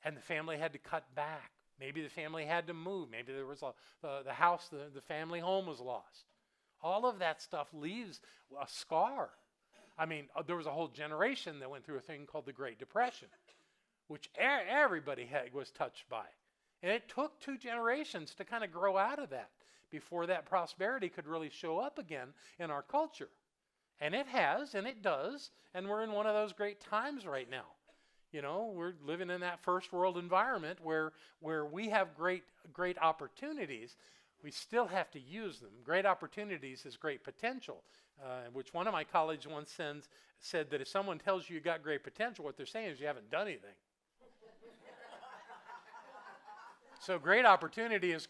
and the family had to cut back. Maybe the family had to move. Maybe there was the house, the family home was lost. All of that stuff leaves a scar. I mean, there was a whole generation that went through a thing called the Great Depression, which everybody was touched by. And it took 2 generations to kind of grow out of that before that prosperity could really show up again in our culture. And it has, and it does, and we're in one of those great times right now. You know, we're living in that first world environment where we have great opportunities. we still have to use them. Great opportunities is great potential, which one of my colleagues once said that if someone tells you got great potential, what they're saying is you haven't done anything. So great opportunity is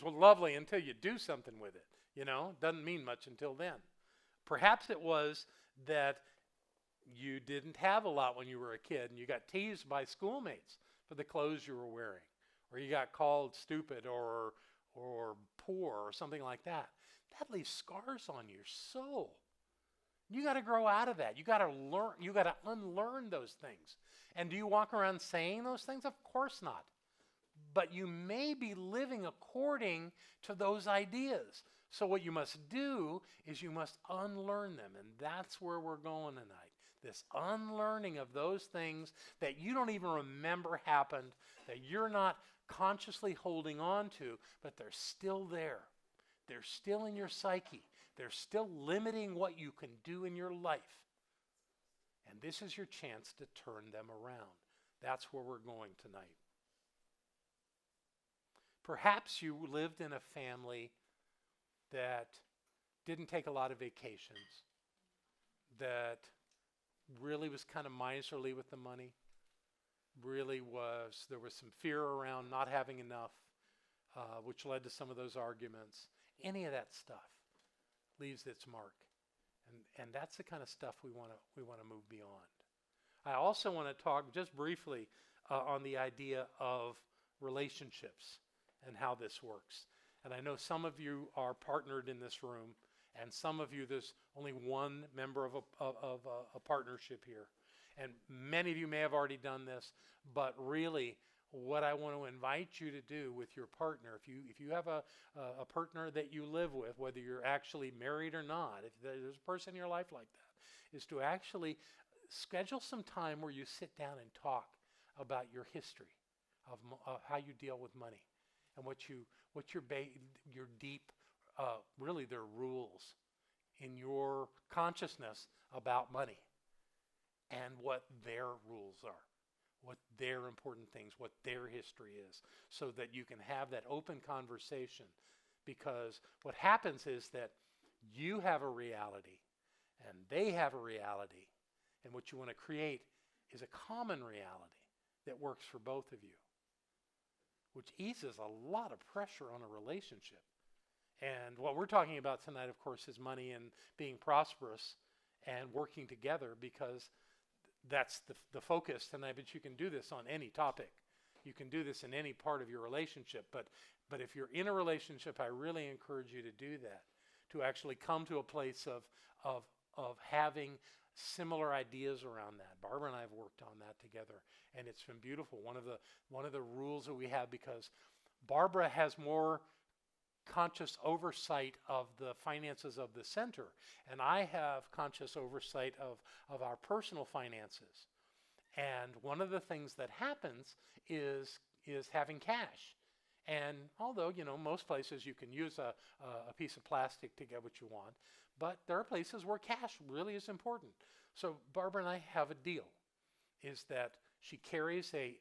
lovely until you do something with it. Doesn't mean much until then. Perhaps it was that you didn't have a lot when you were a kid and you got teased by schoolmates for the clothes you were wearing, or you got called stupid or poor or something like that. That leaves scars on your soul. You got to grow out of that. You got to learn. You got to unlearn those things. And do you walk around saying those things? Of course not. But you may be living according to those ideas. So what you must do is you must unlearn them. And that's where we're going tonight. This unlearning of those things that you don't even remember happened, that you're not consciously holding on to, but they're still there. They're still in your psyche. They're still limiting what you can do in your life. And this is your chance to turn them around. That's where we're going tonight. Perhaps you lived in a family that didn't take a lot of vacations, that really was kind of miserly with the money, there was some fear around not having enough, which led to some of those arguments. Any of that stuff leaves its mark. And that's the kind of stuff we want to move beyond. I also want to talk just briefly on the idea of relationships and how this works. And I know some of you are partnered in this room, and some of you, there's only one member of a partnership here. And many of you may have already done this, but really what I want to invite you to do with your partner, if you have a partner that you live with, whether you're actually married or not, if there's a person in your life like that, is to actually schedule some time where you sit down and talk about your history of how you deal with money and what's your deep, really their rules in your consciousness about money and what their rules are, what their important things, what their history is, so that you can have that open conversation. Because what happens is that you have a reality and they have a reality, and what you want to create is a common reality that works for both of you, which eases a lot of pressure on a relationship. And what we're talking about tonight, of course, is money and being prosperous and working together, because that's the focus tonight. But you can do this on any topic. You can do this in any part of your relationship. But if you're in a relationship, I really encourage you to do that, to actually come to a place of having similar ideas around that. Barbara and I have worked on that together, and it's been beautiful. One of the rules that we have, because Barbara has more conscious oversight of the finances of the center, and I have conscious oversight of our personal finances. And one of the things that happens is having cash. And although, most places you can use a piece of plastic to get what you want, but there are places where cash really is important. So Barbara and I have a deal, is that she carries a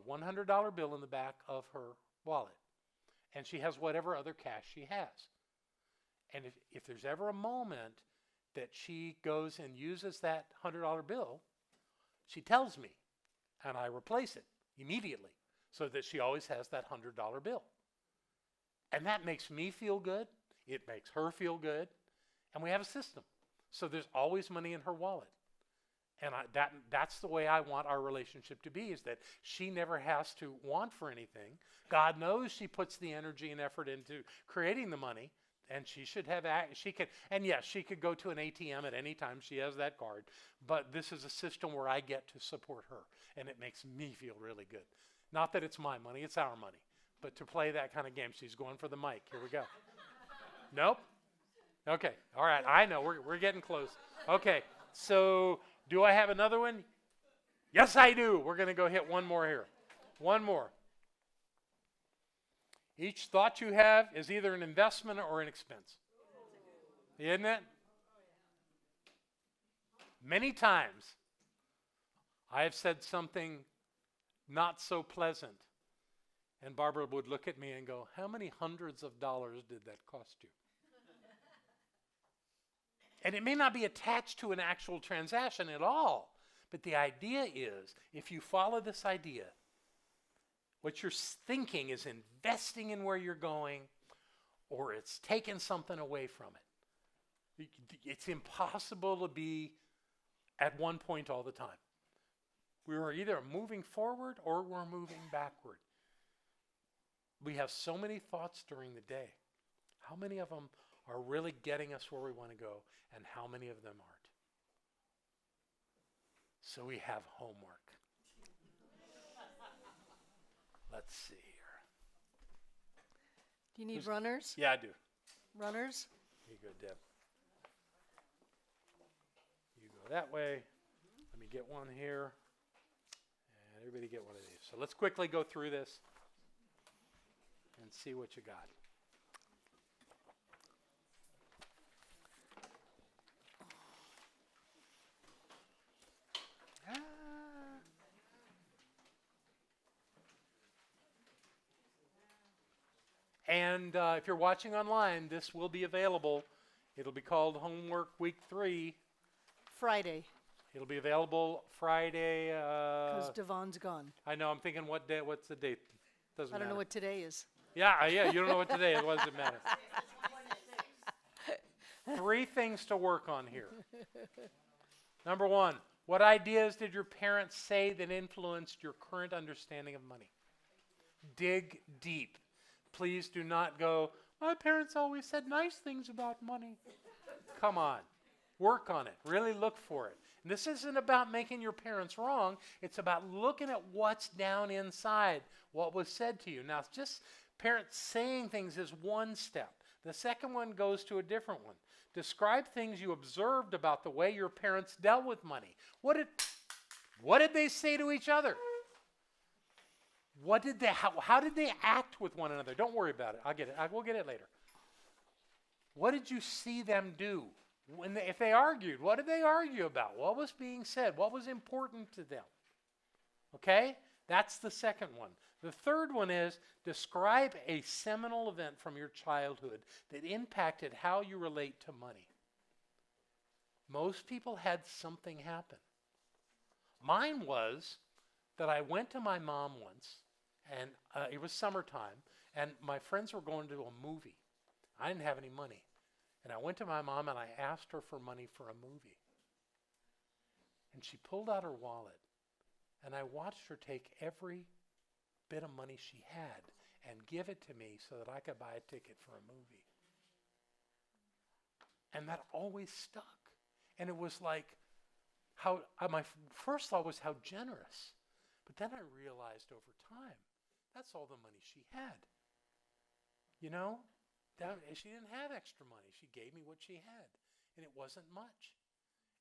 $100 bill in the back of her wallet, and she has whatever other cash she has. And if there's ever a moment that she goes and uses that $100 bill, she tells me, and I replace it immediately, so that she always has that $100 bill. And that makes me feel good. It makes her feel good. And we have a system. So there's always money in her wallet. And that's the way I want our relationship to be, is that she never has to want for anything. God knows she puts the energy and effort into creating the money, and she should have, and yes, she could go to an ATM at any time. She has that card. But this is a system where I get to support her, and it makes me feel really good. Not that it's my money, it's our money. But to play that kind of game, she's going for the mic. Here we go. Nope? Okay, all right, I know, we're getting close. Okay, so do I have another one? Yes, I do. We're going to go hit one more here. One more. Each thought you have is either an investment or an expense. Isn't it? Many times, I have said something not so pleasant, And Barbara would look at me and go, how many hundreds of dollars did that cost you? And it may not be attached to an actual transaction at all. But the idea is, if you follow this idea, what you're thinking is investing in where you're going, or it's taking something away from it. It's impossible to be at one point all the time. We are either moving forward or we're moving backward. We have so many thoughts during the day. How many of them are really getting us where we want to go, and how many of them aren't? So we have homework. Let's see here. Do you need runners? Yeah, I do. Runners? Here you go, Deb. You go that way. Let me get one here. And everybody get one of these. So let's quickly go through this and see what you got. And if you're watching online, this will be available. It'll be called Homework Week 3. Friday, It'll be available Friday. because Devon's gone. I know. I'm thinking, what day? What's the date? Doesn't I don't matter. know what today is. Yeah. You don't know what today is. What does it matter? 3 things to work on here. Number 1, what ideas did your parents say that influenced your current understanding of money? Dig deep. Please do not go, my parents always said nice things about money. Come on. Work on it. Really look for it. And this isn't about making your parents wrong. It's about looking at what's down inside, what was said to you. Now, just parents saying things is one step. The second one goes to a different one. Describe things you observed about the way your parents dealt with money. What did they say to each other? How did they act with one another? Don't worry about it. I'll get it. We'll get it later. What did you see them do? If they argued, what did they argue about? What was being said? What was important to them? Okay? That's the second one. The third one is describe a seminal event from your childhood that impacted how you relate to money. Most people had something happen. Mine was that I went to my mom once, and it was summertime, and my friends were going to a movie. I didn't have any money. And I went to my mom and I asked her for money for a movie. And she pulled out her wallet, and I watched her take every bit of money she had and give it to me so that I could buy a ticket for a movie. And that always stuck. And it was like, my first thought was how generous. But then I realized over time, that's all the money she had. You know? She didn't have extra money. She gave me what she had. And it wasn't much.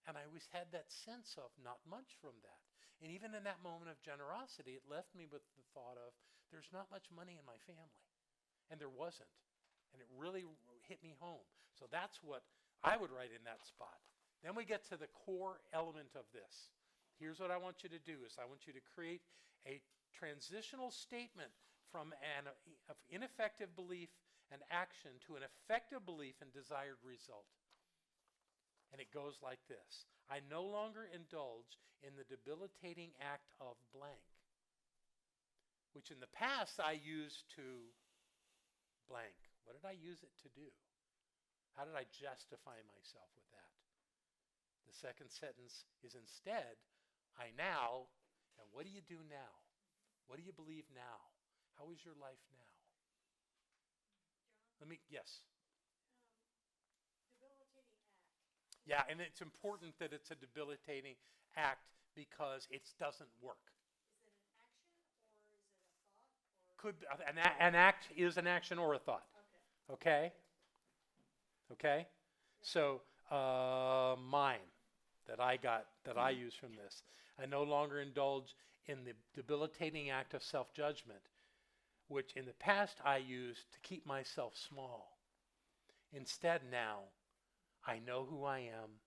And I always had that sense of not much from that. And even in that moment of generosity, it left me with the thought of, there's not much money in my family. And there wasn't. And it really hit me home. So that's what I would write in that spot. Then we get to the core element of this. Here's what I want you to do is I want you to create a transitional statement from an ineffective belief and action to an effective belief and desired result. And it goes like this. I no longer indulge in the debilitating act of blank, which in the past I used to blank. What did I use it to do? How did I justify myself with that? The second sentence is instead, I now, and what do you do now? What do you believe now? How is your life now? Yes. Debilitating act. Yeah, and it's important that it's a debilitating act because it doesn't work. Is it an action or is it a thought? Could an act is an action or a thought. Okay. Okay. So mine that I use from this. I no longer indulge in the debilitating act of self-judgment, which in the past I used to keep myself small. Instead now, I know who I am.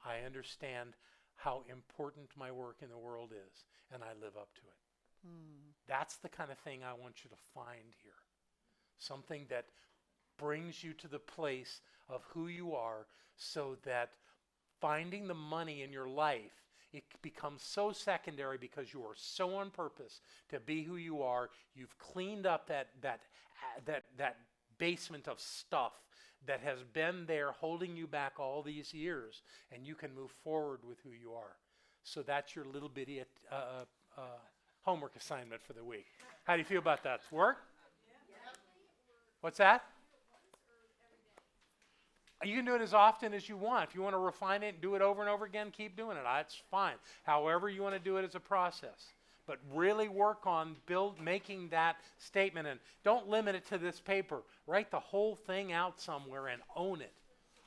I understand how important my work in the world is, and I live up to it. That's the kind of thing I want you to find here. Something that brings you to the place of who you are, so that finding the money in your life, it becomes so secondary because you are so on purpose to be who you are. You've cleaned up that basement of stuff that has been there holding you back all these years, and you can move forward with who you are. So that's your little bitty homework assignment for the week. How do you feel about that? Work? What's that? You can do it as often as you want. If you want to refine it and do it over and over again, keep doing it. That's fine. However you want to do it as a process. But really work on making that statement, and don't limit it to this paper. Write the whole thing out somewhere and own it.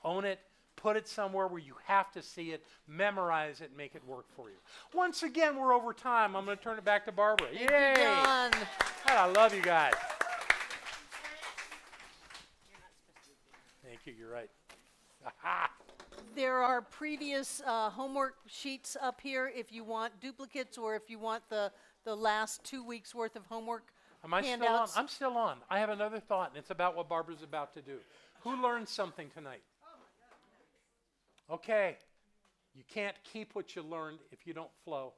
Own it. Put it somewhere where you have to see it. Memorize it and make it work for you. Once again, we're over time. I'm going to turn it back to Barbara. Thank Yay! you, John. God, I love you guys. Thank you. You're right. There are previous homework sheets up here if you want duplicates, or if you want the last 2 weeks worth of homework handouts. I'm still on. I have another thought, and it's about what Barbara's about to do. Who learned something tonight? Okay. You can't keep what you learned if you don't flow.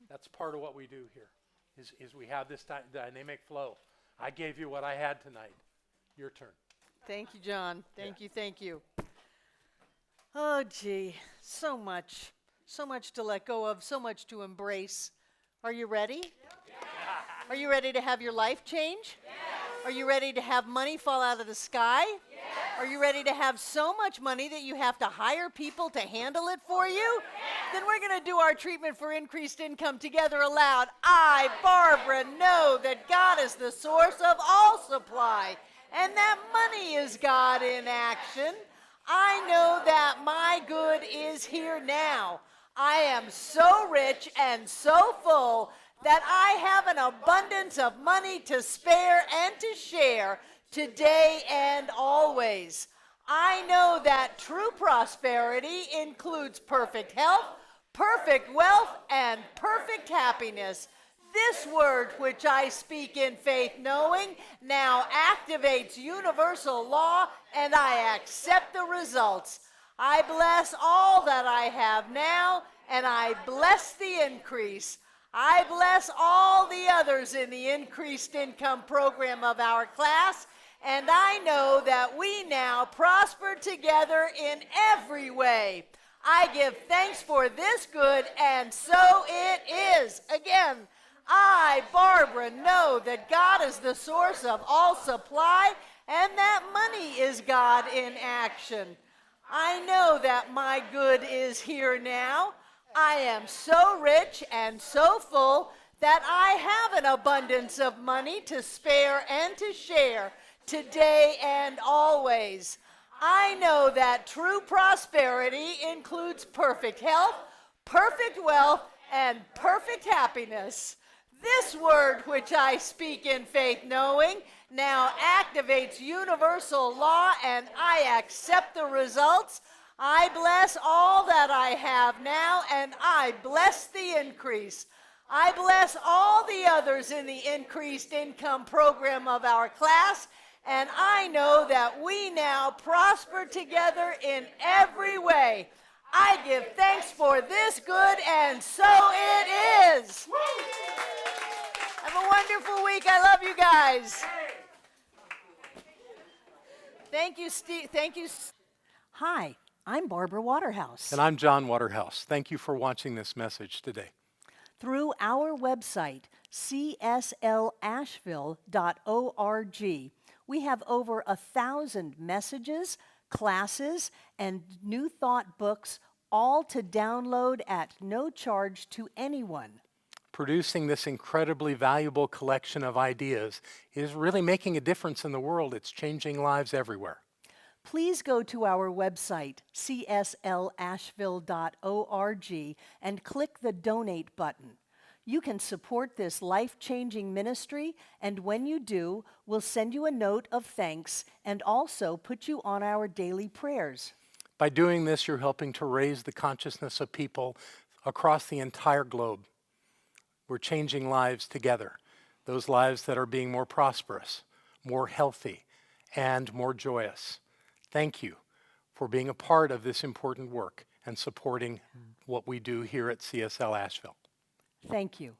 That's part of what we do here, is we have this dynamic flow. I gave you what I had tonight. Your turn. Thank you, John. Thank you. Oh, gee, so much to let go of, so much to embrace. Are you ready? Are you ready to have your life change? Are you ready to have money fall out of the sky? Are you ready to have so much money that you have to hire people to handle it for you? Then we're going to do our treatment for increased income together aloud. I, Barbara, know that God is the source of all supply, and that money is God in action. I know that my good is here now. I am so rich and so full that I have an abundance of money to spare and to share today and always. I know that true prosperity includes perfect health, perfect wealth, and perfect happiness. This word which I speak in faith knowing now activates universal law, and I accept the results. I bless all that I have now, and I bless the increase. I bless all the others in the increased income program of our class, and I know that we now prosper together in every way. I give thanks for this good, and so it is. Again, I, Barbara, know that God is the source of all supply, and that money is God in action. I know that my good is here now. I am so rich and so full that I have an abundance of money to spare and to share today and always. I know that true prosperity includes perfect health, perfect wealth, and perfect happiness. This word which I speak in faith knowing now activates universal law, and I accept the results. I bless all that I have now, and I bless the increase. I bless all the others in the increased income program of our class, and I know that we now prosper together in every way. I give thanks for this good, and so it is. Have a wonderful week. I love you guys. Thank you, Steve. Thank you. Hi, I'm Barbara Waterhouse. And I'm John Waterhouse. Thank you for watching this message today. Through our website, cslasheville.org, we have over 1,000 messages, classes, and New Thought books, all to download at no charge to anyone. Producing this incredibly valuable collection of ideas is really making a difference in the world. It's changing lives everywhere. Please go to our website, cslasheville.org, and click the Donate button. You can support this life-changing ministry, and when you do, we'll send you a note of thanks and also put you on our daily prayers. By doing this, you're helping to raise the consciousness of people across the entire globe. We're changing lives together, those lives that are being more prosperous, more healthy, and more joyous. Thank you for being a part of this important work and supporting what we do here at CSL Asheville. Thank you.